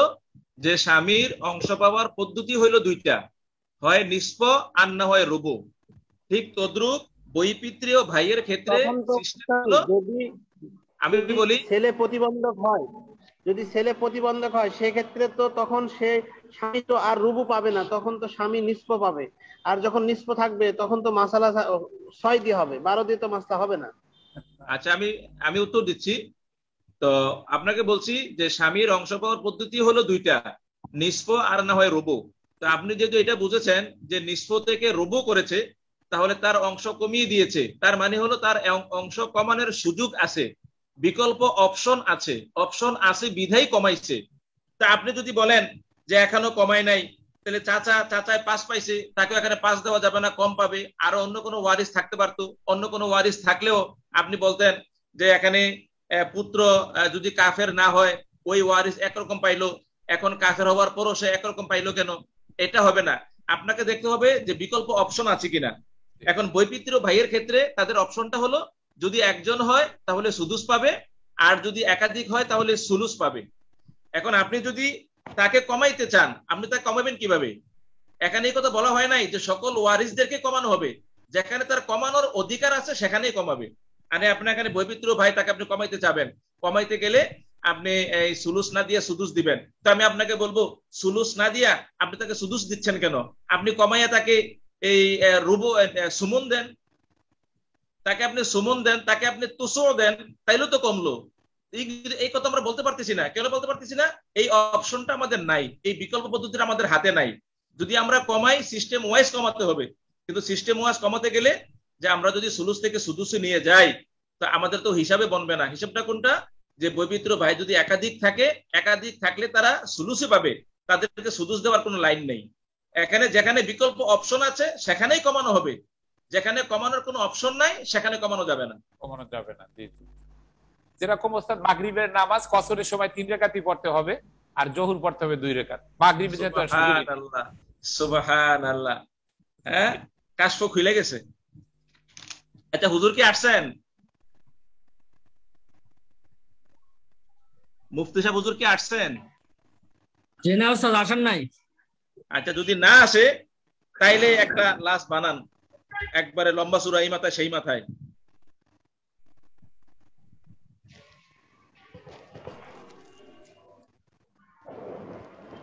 যে স্বামীর অংশ পাওয়ার পদ্ধতি হলো 2টা, হয় নিসফ আর না হয় রুবু। ঠিক তদ্রূপ বৈপিত্রীয় ভাইয়ের ক্ষেত্রে আমি বলি ছেলে প্রতিবন্ধক হয়, যদি ছেলে প্রতিবন্ধক হয় সেক্ষেত্রে তো তখন সে স্বামী তো আর রুবু পাবে না, তখন তো স্বামী নিসফ পাবে, আর যখন নিসফ থাকবে তখন তো মাসালা 6 দিয়ে হবে, 12 দিয়ে তো মাসলা হবে না। আচ্ছা আমি উত্তর দিচ্ছি। তো আপনাকে বলছি যে স্বামীর অংশ পাওয়ার পদ্ধতি হলো 2টা, নিসফ আর না হয় রুবু। তো আপনি যেহেতু এটা বুঝেছেন যে নিসফ থেকে রুবু করেছে, তাহলে তার অংশ কমিয়ে দিয়েছে, তার মানে হলো তার অংশ কমানোর সুযোগ আছে, বিকল্প অপশন আছে বিধাই কমাইছে। তা আপনি যদি বলেন যে এখনো কমায় নাই, তাহলে চাচায় 5 পাইছে, তাকে এখানে 5 দেওয়া যাবে না, কম পাবে, আরো অন্য কোনো ওয়ারিস থাকতে পারতো, অন্য কোনো ওয়ারিস থাকলেও আপনি বলতেন যে এখানে পুত্র যদি কাফের না হয় ওই ওয়ারিস একরকম পাইলো, এখন কাফের হওয়ার পরও সে একরকম পাইলো কেন, এটা হবে না। আপনাকে দেখতে হবে যে বিকল্প অপশন আছে কিনা। এখন বৈপিত্রীয় ভাইয়ের ক্ষেত্রে তাদের অপশনটা হলো যদি একজন হয় তাহলে সুদুস পাবে, আর যদি একাধিক হয় তাহলে সুলুস পাবে। এখন আপনি যদি তাকে কমাইতে চান, আপনি তাকে কমাবেন কিভাবে? এখানে এই কথা বলা হয় নাই যে সকল ওয়ারিসদেরকে কমানো হবে, যেখানে তার কমানোর অধিকার আছে সেখানেই কমাবে। আরে আপনার এখানে বৈপিত্রীয় ভাই, তাকে আপনি কমাইতে চাবেন, কমাইতে গেলে আপনি এই সুলুস না দিয়ে সুদুস দিবেন। তো আমি আপনাকে বলবো সুলুস না দিয়া আপনি তাকে সুদুস দিচ্ছেন কেন? আপনি কমাইয়া তাকে এই রুবু সুমন দেন, তাকে আপনি সুমন দেন, তাকে আপনি তুসো দেন, তাইলে তো কমলো। এই কথা আমরা বলতে পারতেছি না। কেন বলতে পারতেছি না? এই অপশনটা আমাদের নাই, এই বিকল্প পদ্ধতিটা আমাদের হাতে নাই। যদি আমরা কমাই সিস্টেম ওয়াইজ কমাতে হবে, কিন্তু সিস্টেম ওয়াইজ কমাতে গেলে যে আমরা যদি সুলুস থেকে সুদুসে নিয়ে যাই, তো আমাদের তো হিসাবে বনবে না। হিসাবটা কোনটা? যে বৈপিত্র ভাই যদি একাধিক থাকলে তারা সুলুসে পাবে, তাদেরকে সুদুস দেওয়ার কোনো লাইন নেই। এখানে যেখানে বিকল্প অপশন আছে সেখানেই কমানো হবে, যেখানে কমানোর কোনো অপশন নাই সেখানে কমানো যাবে না। যেরকম ওস্তাদ মাগরিবের নামাজ কসরের সময় 3 রাকাতই পড়তে হবে, আর জোহর পড়তে হবে 2 রাকাত। মাগরিবে যেহেতু সুবহানাল্লাহ সুবহানাল্লাহ, হ্যাঁ কাশফ খুলে গেছে। আচ্ছা হুজুর কি আসছেন? মুফতি সাহেব হুজুর কি আসছেন? জি না ওস্তাদ, আসেন নাই। আচ্ছা যদি না আসে তাইলে একটা লাশ বানান, একবারে লম্বা চূড়া, এই মাথায় সেই মাথায়।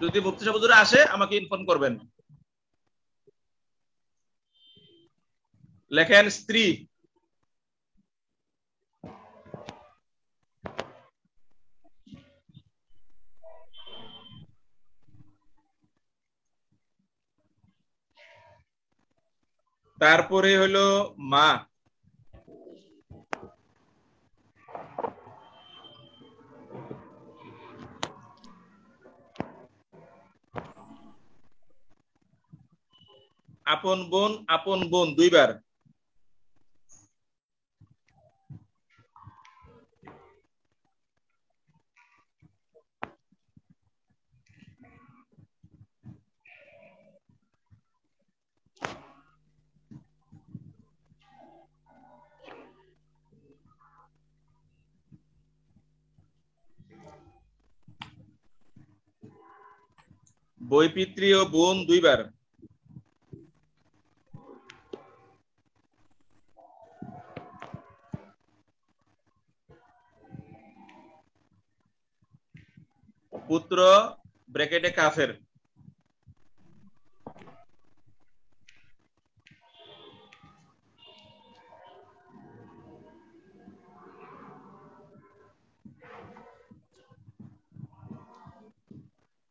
যদি মুফতি সাহেব হুজুর আসে আমাকে ইনফর্ম করবেন। লেখেন স্ত্রী। তারপরে হলো মা। আপন বোন দুইবার। বৈপিত্রী ও বোন দুইবার। পুত্র ব্র্যাকেটে কাফের।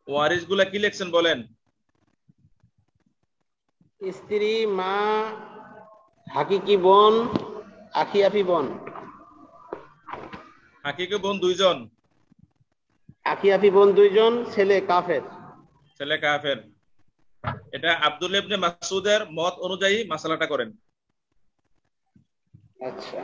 ওয়ারিস গুলা কি লিখছেন বলেন? স্ত্রী, মা, হাকিকি বোন, আখিয়াফি বোন। হাকিকি বোন দুইজন, আখিয়াফি বোন দুইজন, ছেলে কাফের। ছেলে কাফের। এটা আব্দুল্লাহ ইবনে মাসউদের মত অনুযায়ী মাসালাটা করেন। আচ্ছা,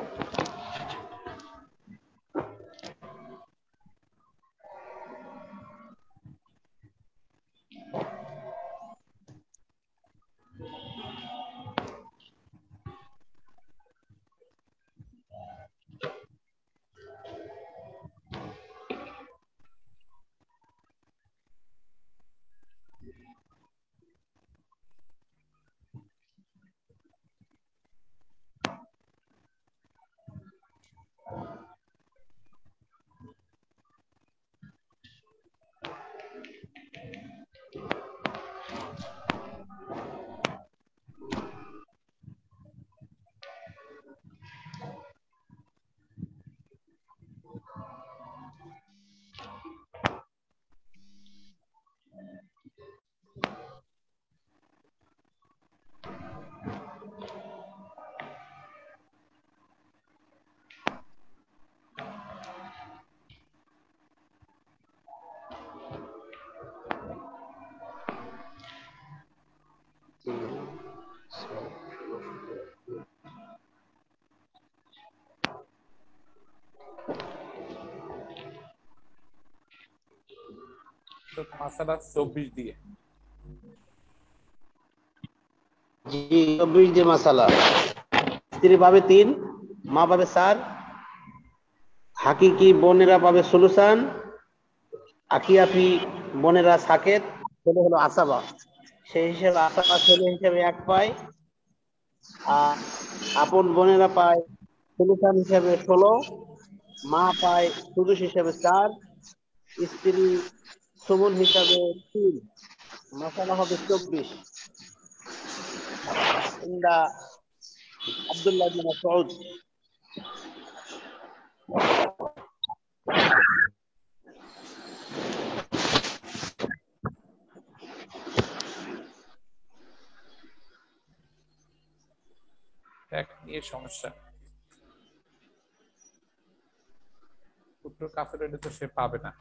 মাসালা 24 দিয়ে। জি 24 যে মাসালা। স্ত্রী পাবে 3, মা পাবে 4, হাকিকি বোনেরা পাবে সুলুসান, আখিয়াফি বোনেরা সাকেত, ছেলে হলো আসাবা। সেই হিসেবে আসাবা ছেলে হিসেবে 1 পায়, আর আপন বোনেরা পায় সুলুসান হিসেবে 16, মা পায় সুদুস হিসেবে 4, স্ত্রী সুমন হিসাবে 3, মাসালা হবে 24। ইন্দা আব্দুল্লাহ ইবনে মাসউদ। এক নিয়ে সমস্যা, পুত্র কাফের হলে তো সে পাবে না।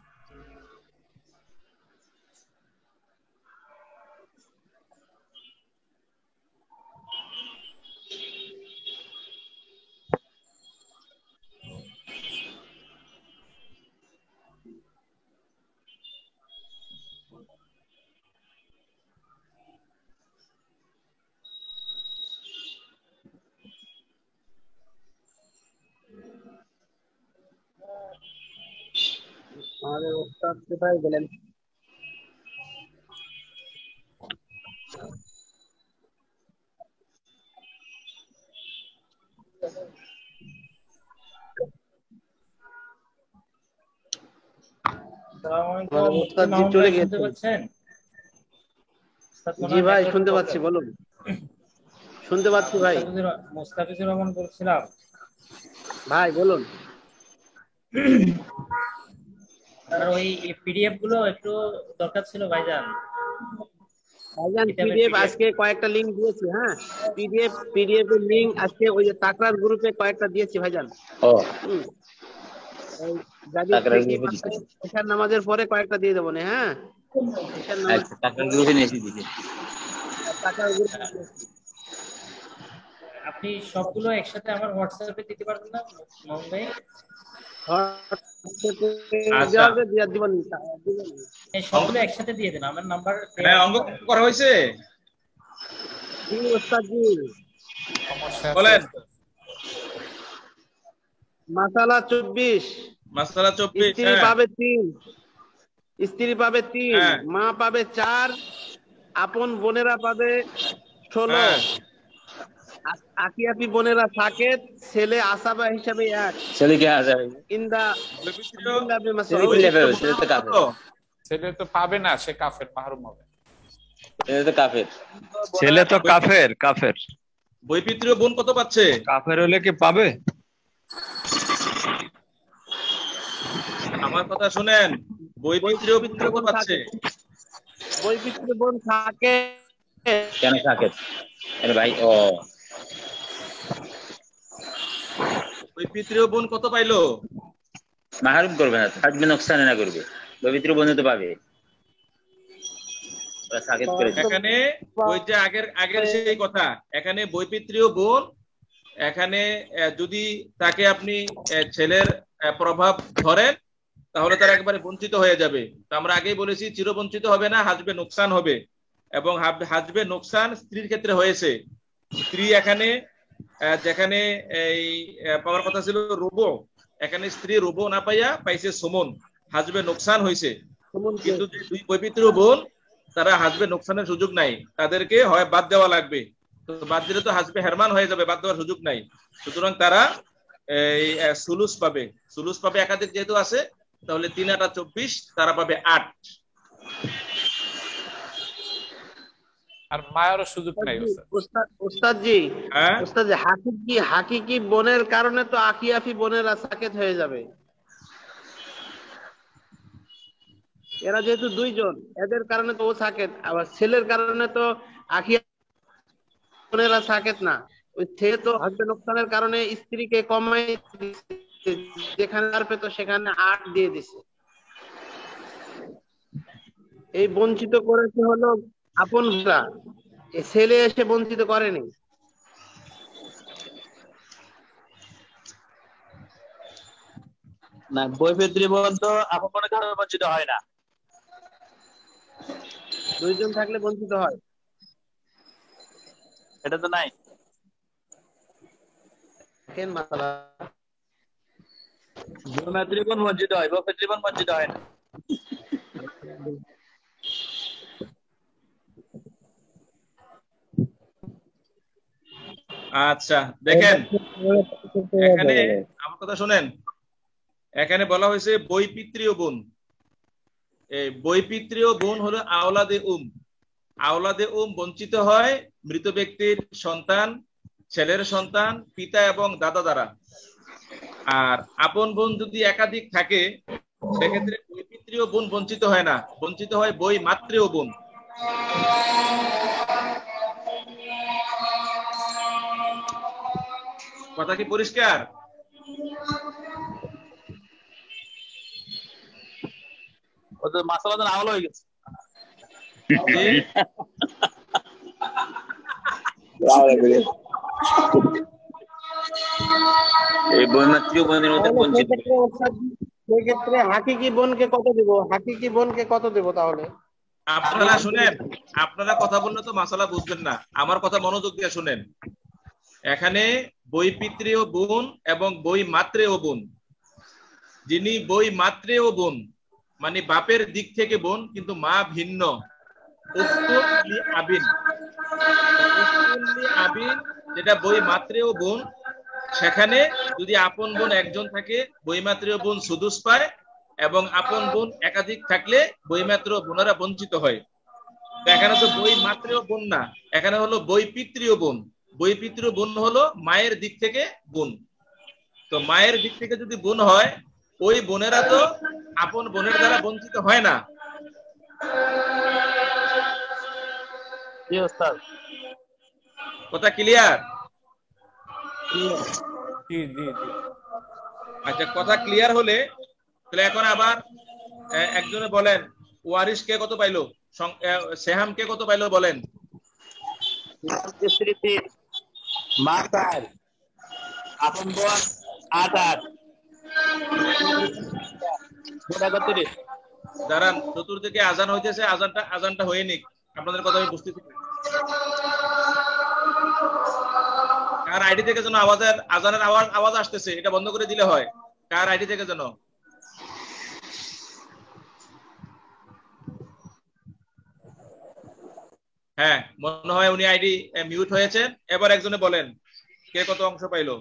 আমাদের ওস্তাদ কোথায় গেলেন? ওস্তাদ জি চলে গেছেন। জি ভাই শুনতে পাচ্ছি, বলুন। শুনতে পাচ্ছি ভাই। মুস্তাফিজুর রহমান বলছিলাম ভাই বলুন। আর ওই পিডিএফ গুলো একটু দরকার ছিল ভাইজান। ভাইজান পিডিএফ আজকে কয়েকটা লিংক দিয়েছি। হ্যাঁ, পিডিএফ এর লিংক আজকে ওই যে তাকরার গ্রুপে কয়েকটা দিয়েছি ভাইজান। এশার নামাজের পরে কয়েকটা দিয়ে দেবো না। হ্যাঁ, তাকরার গ্রুপে নিয়েছি দিদি। আপনি সবগুলো একসাথে আমার হোয়াটসঅ্যাপে দিতে পারবেন না মোহন ভাই? সবগুলো একসাথে দিয়ে দেন, আমার নাম্বার। হ্যাঁ, অঙ্ক করা হয়েছে। বলেন। মাসালা 24, স্ত্রী পাবে 3, মা পাবে 4, আপন বোনেরা পাবে 16, আকিয়াপি বোনেরা সাকেত, ছেলে আসাবা হিসাবে 1। ছেলে কি আসাবে? ছেলে তো পাবে না, সে কাফের, মাহরুম হবে। ছেলে তো কাফের। বৈপিত্রীয় বোন কত পাচ্ছে? কাফের হলে কি পাবে? আমার কথা শুনেন, বৈপিত্রীয় বোন কত পাচ্ছে? বৈপিত্রীয় বোন থাকে কেন সাকেত? আরে ভাই, ও বৈপিত্রীয় বোন কত পাইলো? মাহরুম করবে না, থাকবে নোকসানে না করবে। বৈপিত্রীয় বোন তো পাবে। এখানে ওই যে আগের সেই কথা, এখানে বৈপিত্রীয় বোন, এখানে যদি তাকে আপনি ছেলের প্রভাব ধরেন তাহলে তারা একবারে বঞ্চিত হয়ে যাবে। তো আমরা আগেই বলেছি চিরবঞ্চিত হবে না, হাজবে নোকসান হবে। এবং হাজবে নোকসান স্ত্রীর ক্ষেত্রে হয়েছে। স্ত্রী এখানে যেখানে এই পাওয়ার কথা ছিল রুবো, এখানে স্ত্রী রুবো না পাইয়া পাইছে সমন, হাজবে নোকসান হয়েছে। কিন্তু যে দুই বৈপিত্রীয় বোন, তারা হাজবে নোকসানের সুযোগ নাই, তাদেরকে হয় বাদ দেওয়া লাগবে। তো বাদ দিলে তো হাজবে হেরমান হয়ে যাবে, বাদ দেওয়ার সুযোগ নাই। সুতরাং তারা এই সুলুস পাবে একাধিক যেহেতু আছে, তাহলে 3 8 24, তারা পাবে 8। আর মায়েরও সুযোগ নাই। ওস্তাদ জি, হাকিকি বোনের কারণে তো আকিয়াফি বোনেরা সাকেত হয়ে যাবে। এরা যেহেতু 2 জন, এদের কারণে তো ও সাকেত। আবার ছেলের কারণে তো আকিয়া বোনেরা সাকেত না। ওই ছেলে তো হাজবে নোকসানের কারণে স্ত্রীকে কমাই, যেখানে আর পেতো সেখানে 8 দিয়ে দিছে। এই বঞ্চিত করেছে হলো আপনরা, ছেলে এসে বঞ্চিত করেনি। না, বৈপিত্রীয় বোন তো আপন বোনের কারণে বঞ্চিত হয় না। 2 জন থাকলে বঞ্চিত হয়, এটা তো নাই। কেন মাসালা? বৈপিত্রীয় বোন বঞ্চিত হয়, বৈপিত্রীয় বোন বঞ্চিত হয় না। আচ্ছা দেখেন, এখানে আমার কথা শুনেন, এখানে বলা হয়েছে বৈপিত্রীয় বোন। এই বৈপিত্রীয় বোন হলো আওলাদে বঞ্চিত হয় মৃত ব্যক্তির সন্তান, ছেলের সন্তান, পিতা এবং দাদা দ্বারা। আর আপন বোন যদি একাধিক থাকে, সেক্ষেত্রে বৈপিত্রীয় বোন বঞ্চিত হয় না, বঞ্চিত হয় বই মাতৃয় বোন। কথা কি পরিষ্কার? ও তো মাসালা তো আমল হয়ে গেছে। এই বৈমাত্রীয় বোনের মধ্যে বঞ্চিত। সেক্ষেত্রে হাকিকি বোনকে কত দেব তাহলে? আপনারা শুনেন, আপনারা কথা বললে তো মাসালা বুঝবেন না, আমার কথা মনোযোগ দিয়ে শুনেন। এখানে বৈপিত্রীয় বোন এবং বই মাত্রেয় বোন, যিনি বই মাত্রেয় বোন মানে বাপের দিক থেকে বোন কিন্তু মা ভিন্ন, আবিন যেটা বই মাত্রেয় বোন, সেখানে যদি আপন বোন একজন থাকে বৈমাত্রীয় বোন সুদুস পায়, এবং আপন বোন একাধিক থাকলে বৈমাত্রীয় বোনেরা বঞ্চিত হয়। তো এখানে তো বই মাত্রীয় বোন না, এখানে হলো বই পিতৃয় বোন। বই পিতৃয় বোন হলো মায়ের দিক থেকে বোন। তো মায়ের দিক থেকে যদি বোন হয়, ওই বোনেরা তো আপন বোনের দ্বারা বঞ্চিত হয় না। কথা ক্লিয়ার? জি জি জি। আচ্ছা, কথা ক্লিয়ার হলে তাহলে এখন আবার একজনে বলেন ওয়ারিশ কে কত পাইলো, সেহাম কে কত পাইলো বলেন। মা 4, আপন বোন 8 দাঁড়ান, চতুর্দিকে আজান হইতেছে, আজানটা হয়ে নিক, আপনাদের কথা আমি বুঝতেছি। কার আইডি থেকে যেন আজানের আওয়াজ আসতেছে, এটা বন্ধ করে দিলে হয়। কার আইডি থেকে যেন, হ্যাঁ মনে হয় উনি আইডি মিউট হয়েছে। এবার একজনে বলেন কে কত অংশ পাইলো।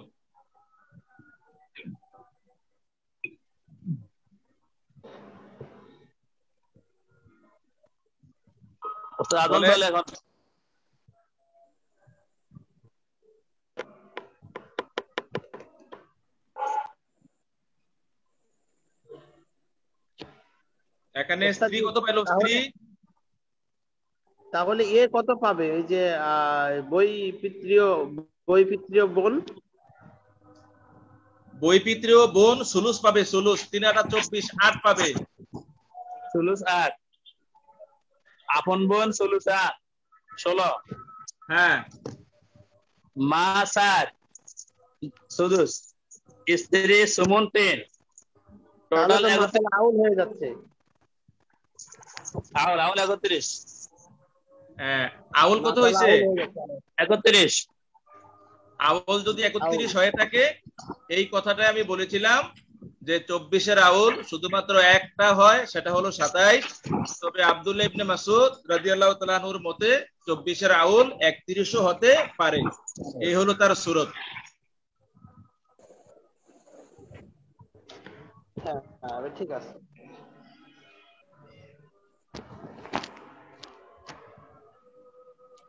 এখানে স্ত্রী কত পাইলো? স্ত্রী তাহলে এ কত পাবে? ওই যে বই পিতৃয় বোন। বই পিতৃয় বোন সুলুস পাবে, সুলুস। 3 8 24, 8 পাবে। সুলুস 8, আপন বোন সুলুস 8, 16। হ্যাঁ, মা 4, সুলুস। স্ত্রী সুমন 10, টোটাল আউল হয়ে যাচ্ছে। আউল 31। আউল কত হয়েছে? 31। আউল যদি 31 হয়ে থাকে, এই কথাটা আমি বলেছিলাম যে 24-এর আউল শুধুমাত্র একটা হয়, সেটা হলো 27। তবে আব্দুল্লাহ ইবনে মাসউদ রাদিয়াল্লাহু তাআলা আনহুর মতে 24-এর আউল 31ও হতে পারে। এই হলো তার সূরত। হ্যাঁ, ঠিক আছে।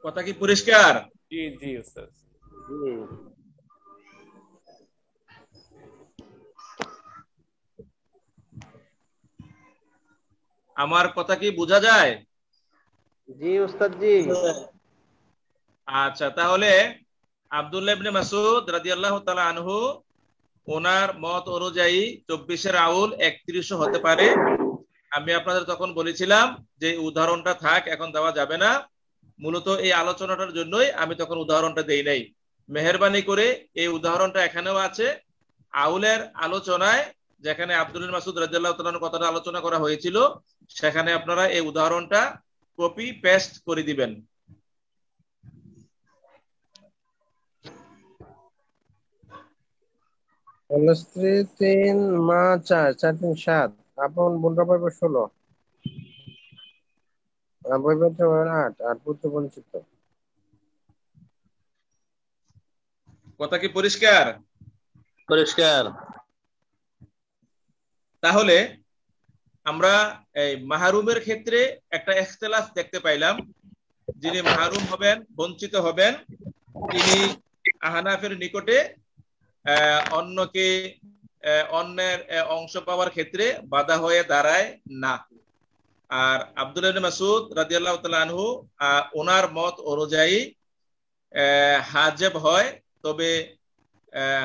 কথা কি পরিষ্কার? জি জি উস্তাদ। আমার কথা কি বোঝা যায়? জি উস্তাদ জি। আচ্ছা, তাহলে আব্দুল্লাহ ইবনে মাসউদ রাদিয়াল্লাহু তাআলা আনহু, ওনার মত অনুযায়ী 24-এর আউল 31ও হতে পারে। আমি আপনাদের তখন বলেছিলাম যে উদাহরণটা থাক, এখন দেওয়া যাবে না। মূলত এই আলোচনাটার জন্যই আমি তখন উদাহরণটা দেই নাই। মেহেরবানি করে এই উদাহরণটা এখানেও আছে। আউলের আলোচনায় যেখানে আব্দুল্লাহ মাসউদ রাদিয়াল্লাহু তাআলার কথাটা আলোচনা করা হয়েছিল, সেখানে আপনারা এই উদাহরণটা কপি পেস্ট করে দিবেন। স্ত্রী 3, মা 4, 4 3 7, আপন বোনরা পাইবে 16, বই পাত্র 8, আর পুত্র বঞ্চিত। কথা কি পরিষ্কার? পরিষ্কার। তাহলে আমরা এই মাহরুমের ক্ষেত্রে একটা ইখতিলাফ দেখতে পাইলাম। যিনি মাহরুম হবেন, বঞ্চিত হবেন, তিনি আহনাফের নিকটে অন্যকে অন্যের অংশ পাওয়ার ক্ষেত্রে বাধা হয়ে দাঁড়ায় না। আর আব্দুল্লাহ ইবনে মাসউদ রাদিয়াল্লাহু তাআলা আনহু, ওনার মত অনুযায়ী হাজেব হয়, তবে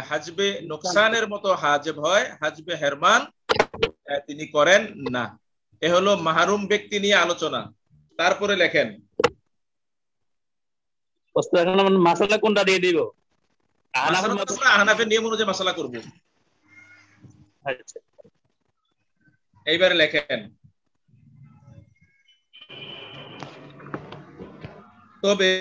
হাজবে নোকসানের মতো হাজেব হয়, হাজবে হেরমান তিনি করেন না। এ হলো মাহরুম ব্যক্তি নিয়ে আলোচনা। তারপরে লেখেন মাসালা কোনটা দিয়ে দিব? আহনাফের নিয়ম অনুযায়ী মাসালা করব। এইবারে লেখেন, তবে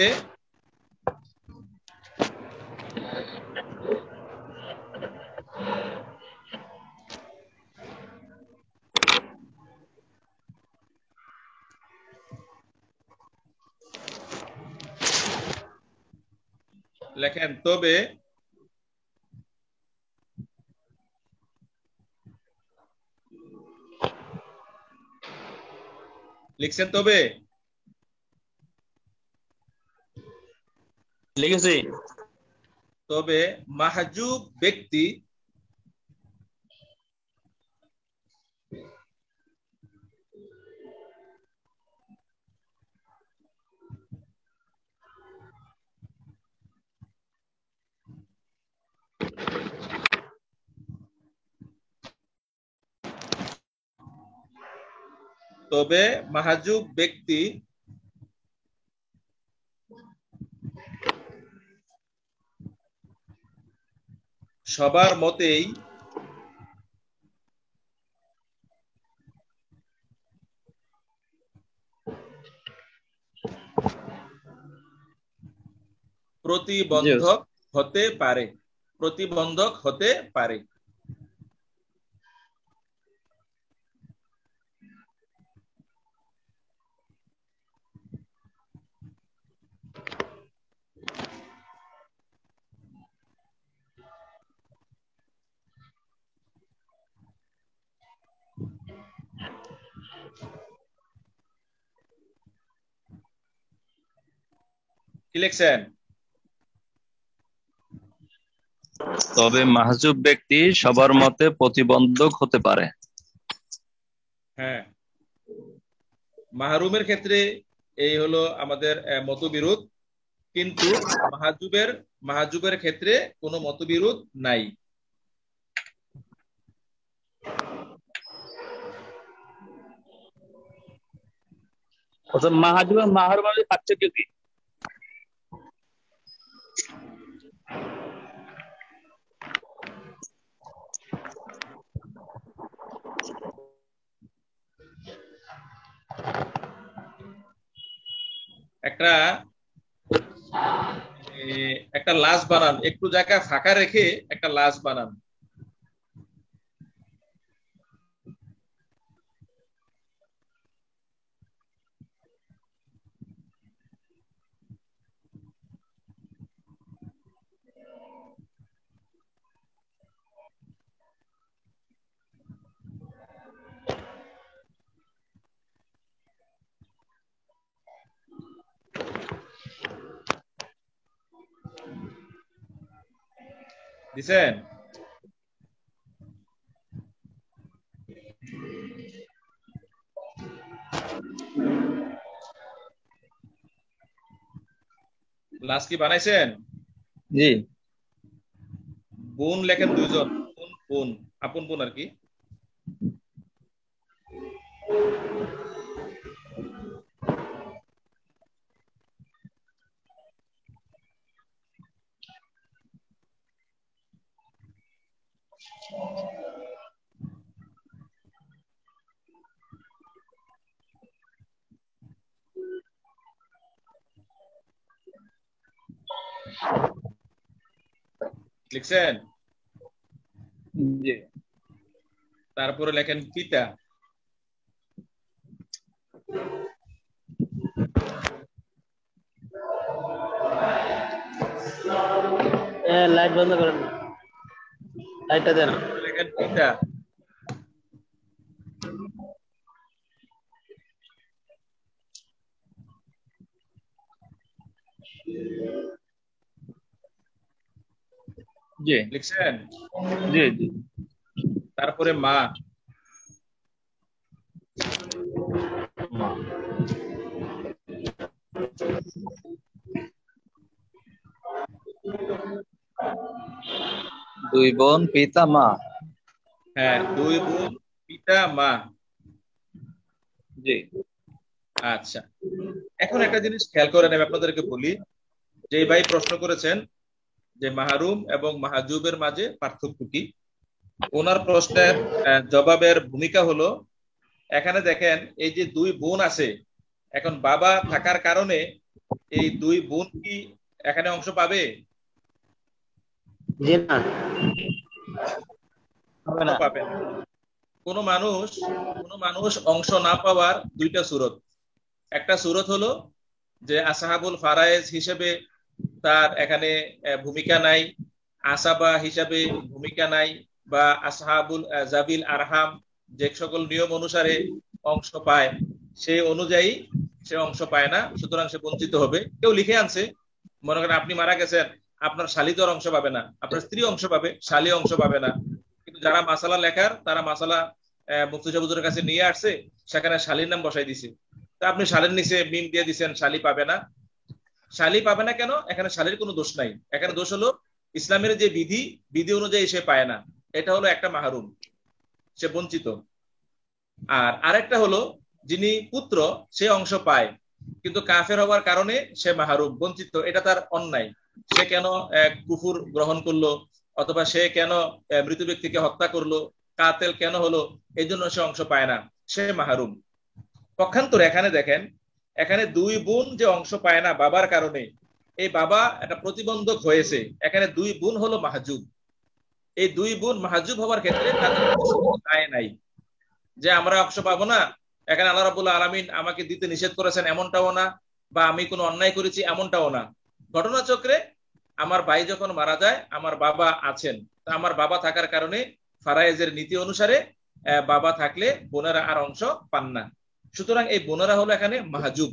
লেখেন, তবে লিখছেন তবে? লিখেছি। তবে মাহজুব ব্যক্তি সবার মতেই প্রতিবন্ধক হতে পারে। প্রতিবন্ধক হতে পারে। কি লিখছেন? তবে মাহজুব ব্যক্তি সবার মতে প্রতিবন্ধক হতে পারে। হ্যাঁ, মাহরুমের ক্ষেত্রে এই হলো আমাদের মতবিরোধ, কিন্তু মাহজুবের ক্ষেত্রে কোনো মতবিরোধ নাই। মাহজুব আর মাহরুমের পার্থক্য কি? একটা লাশ বানান, একটু জায়গা ফাঁকা রেখে একটা লাশ বানান। দিছেন? লাশ কি বানাইছেন? জি। বোন লেখেন দুইজন, বোন আপন বোন আর কি। লিখছেন? জি। তারপরে লেখেন পিতা। লাইট বন্ধ করেন, লাইটটা দেন। লেখেন পিতা। জি। লিখছেন? জি জি। তারপরে মা। দুই বোন পিতা মা। হ্যাঁ, দুই বোন পিতা মা। জি। আচ্ছা, এখন একটা জিনিস খেয়াল করে নেব, আপনাদেরকে বলি, যে ভাই প্রশ্ন করেছেন যে মাহরুম এবং মাহজুবের মাঝে পার্থক্য কি, ওনার প্রশ্নের জবাবের ভূমিকা হলো, এখানে দেখেন এই যে দুই বোন আছে, এখন বাবা থাকার কারণে এই দুই বোন কি এখানে অংশ পাবে? জি না, পাবে না। কোন মানুষ অংশ না পাওয়ার দুইটা সূরত। একটা সূরত হলো যে আসহাবুল ফারায়েজ হিসেবে তার এখানে ভূমিকা নাই, আসাবা হিসাবে ভূমিকা নাই, বা আসহাবুল জাবিল আরহাম যে সকল নিয়ম অনুসারে অংশ পায় সেই অনুযায়ী সে অংশ পায় না, সুতরাং সে বঞ্চিত হবে। কেউ লিখে আনছে, মনে করেন আপনি মারা গেছেন, আপনার শালী তো অংশ পাবে না, আপনার স্ত্রী অংশ পাবে, শালী অংশ পাবে না। কিন্তু যারা মাসালা লেখার, তারা মাসালা মুফতি সাহেব হুজুরের কাছে নিয়ে আসছে, সেখানে শালীর নাম বসাই দিছে। তা আপনি শালীর নিচে মিম দিয়ে দিচ্ছেন, শালী পাবে না। শালী পাবে না কেন? এখানে শালীর কোনো দোষ নাই। এখানে দোষ হলো ইসলামের যে বিধি অনুযায়ী সে পায় না, এটা হলো একটা মাহরুম, সে বঞ্চিত। আর আরেকটা হলো যিনি পুত্র, সে অংশ পায়, কিন্তু কাফের হওয়ার কারণে সে মাহরুম, বঞ্চিত। এটা তার অন্যায়। সে কেন কুফুর গ্রহণ করলো, অথবা সে কেন মৃত ব্যক্তিকে হত্যা করলো, কাতেল কেন হলো, এই জন্য সে অংশ পায় না, সে মাহরুম। পক্ষান্তরে এখানে দেখেন, এখানে দুই বোন যে অংশ পায় না বাবার কারণে, এই বাবা একটা প্রতিবন্ধক হয়েছে, এখানে দুই বোন হলো মাহজুব। এই দুই বোন মাহজুব হওয়ার ক্ষেত্রে তাদের দায় নাই যে আমরা অংশ পাবো না। এখানে আল্লাহ রাব্বুল আলামিন আমাকে দিতে নিষেধ করেছেন এমনটাও না, বা আমি কোনো অন্যায় করেছি এমনটাও না। ঘটনাচক্রে আমার ভাই যখন মারা যায়, আমার বাবা আছেন, তা আমার বাবা থাকার কারণে ফারায়েজের নীতি অনুসারে বাবা থাকলে বোনেরা আর অংশ পান না। সুতরাং এই বোনেরা হলো এখানে মাহজুব,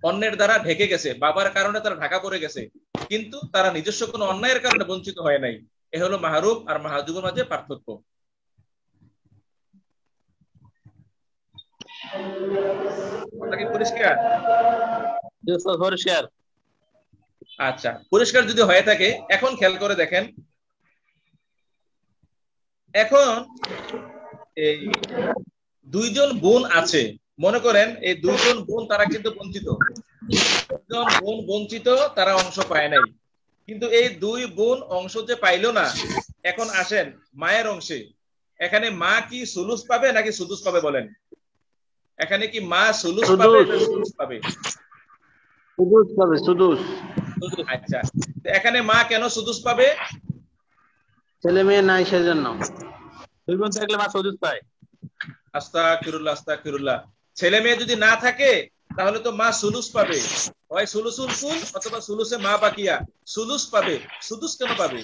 অন্যের দ্বারা ঢেকে গেছে, বাবার কারণে তারা ঢাকা পড়ে গেছে, কিন্তু তারা নিজস্ব কোনো অন্যায়ের কারণে বঞ্চিত হয় নাই। এ হলো মাহরুম আর মাহজুবের মাঝে পার্থক্য। পরিষ্কার? পরিষ্কার। আচ্ছা, পরিষ্কার যদি হয়ে থাকে, এখন খেয়াল করে দেখেন, এখন এই দুইজন বোন আছে, মনে করেন এই দুইজন বোন তারা কিন্তু বঞ্চিত, দুইজন বোন বঞ্চিত, তারা অংশ পায় নাই। কিন্তু এই দুই বোন অংশ যে পাইলো না, এখন আসেন মায়ের অংশে, এখানে মা কি সুলুস পাবে নাকি সুদুস পাবে বলেন? এখানে কি মা সুলুস পাবে না সুদুস পাবে? সুদুস পাবে, সুদুস। আচ্ছা, এখানে মা কেন সুদুস পাবে? ছেলে মেয়ে নাই সেজন্য। দুই বোন থাকলে মা সুদুস পায়। আস্তাগফিরুল্লাহ, আস্তাগফিরুল্লাহ। ছেলে মেয়ে যদি না থাকে তাহলে তো মা সুলুস পাবে, হয় সুলুসুল কুল অথবা সুলুসে মা বাকিয়া, সুলুস পাবে। সুদুস কেন পাবে?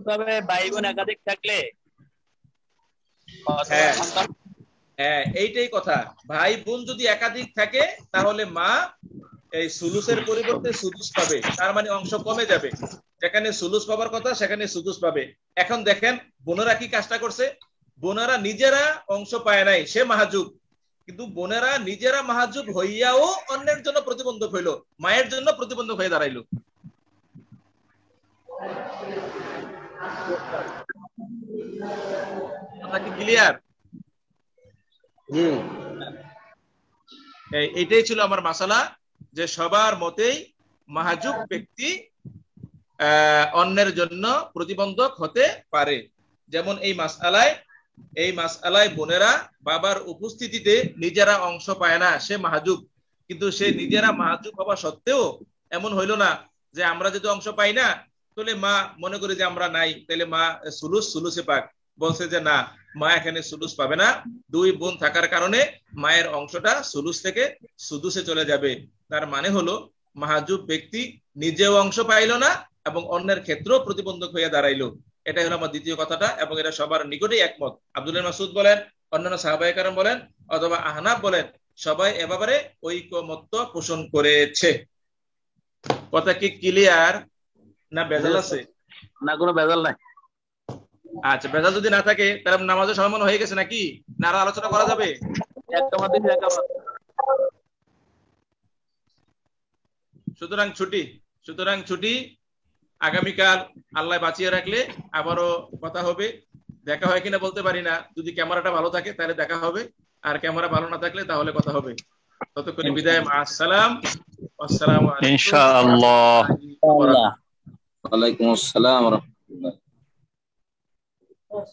তবে ভাই বোন একাধিক থাকলে, হ্যাঁ এইটাই কথা। ভাই বোন যদি একাধিক থাকে তাহলে মা এই সুলুসের পরিবর্তে সুদুস পাবে, তার মানে অংশ কমে যাবে। যেখানে সুলুস পাবার কথা সেখানে সুদুস পাবে। এখন দেখেন বোনেরা কি কাজটা করছে, বোনেরা নিজেরা অংশ পায় নাই, সে মাহজুব, কিন্তু বোনেরা নিজেরা মাহজুব হইয়াও অন্যের জন্য প্রতিবন্ধক হইল, মায়ের জন্য প্রতিবন্ধক হয়ে দাঁড়াইলো। কথা কি ক্লিয়ার? এইটাই ছিল আমার মাসালা, যে সবার মতেই মাহজুব ব্যক্তি অন্যের জন্য প্রতিবন্ধক হতে পারে। যেমন এই মাসআলায় বোনেরা বাবার উপস্থিতিতে নিজেরা অংশ পায় না, সে মাহজুব। কিন্তু সে নিজেরা মাহজুব হওয়া সত্ত্বেও এমন হইল না যে আমরা যদি অংশ পাই না, তাহলে মা মনে করি যে আমরা নাই, তাহলে মা সুলুসে পাক। বলছে যে না, মা এখানে সুলুস পাবে না, দুই বোন থাকার কারণে মায়ের অংশটা সুলুস থেকে সুদুসে চলে যাবে। তার মানে হলো মাহজুব ব্যক্তি নিজেও অংশ পাইল না এবং অন্যের ক্ষেত্রেও প্রতিবন্ধক হয়ে দাঁড়াইলো। এটাই হলো আমার দ্বিতীয় কথাটা, এবং এটা সবার নিকটেই একমত। আব্দুল্লাহ মাসউদ বলেন, অন্যান্য সাহাবায়ে কেরাম বলেন, অথবা আহনাফ বলেন, সবাই এ ব্যাপারে ঐকমত্য পোষণ করেছে। কথা কি ক্লিয়ার না ভেজাল আছে? না, কোনো ভেজাল নাই। আচ্ছা, ভেজাল যদি না থাকে তাহলে নামাজের সময় মনে হয়ে গেছে নাকি, না আরো আলোচনা করা যাবে? সুতরাং ছুটি। আগামীকাল আল্লাহ বাঁচিয়ে রাখলে আবারও কথা হবে। দেখা হয় কিনা বলতে পারি না, যদি ক্যামেরাটা ভালো থাকে তাহলে দেখা হবে, আর ক্যামেরা ভালো না থাকলে তাহলে কথা হবে। ততক্ষণে বিদায়, আসসালাম। আসসালামু আলাইকুম ইনশাআল্লাহ। ওয়ালাইকুম আসসালাম ওয়া রাহমাতুল্লাহ।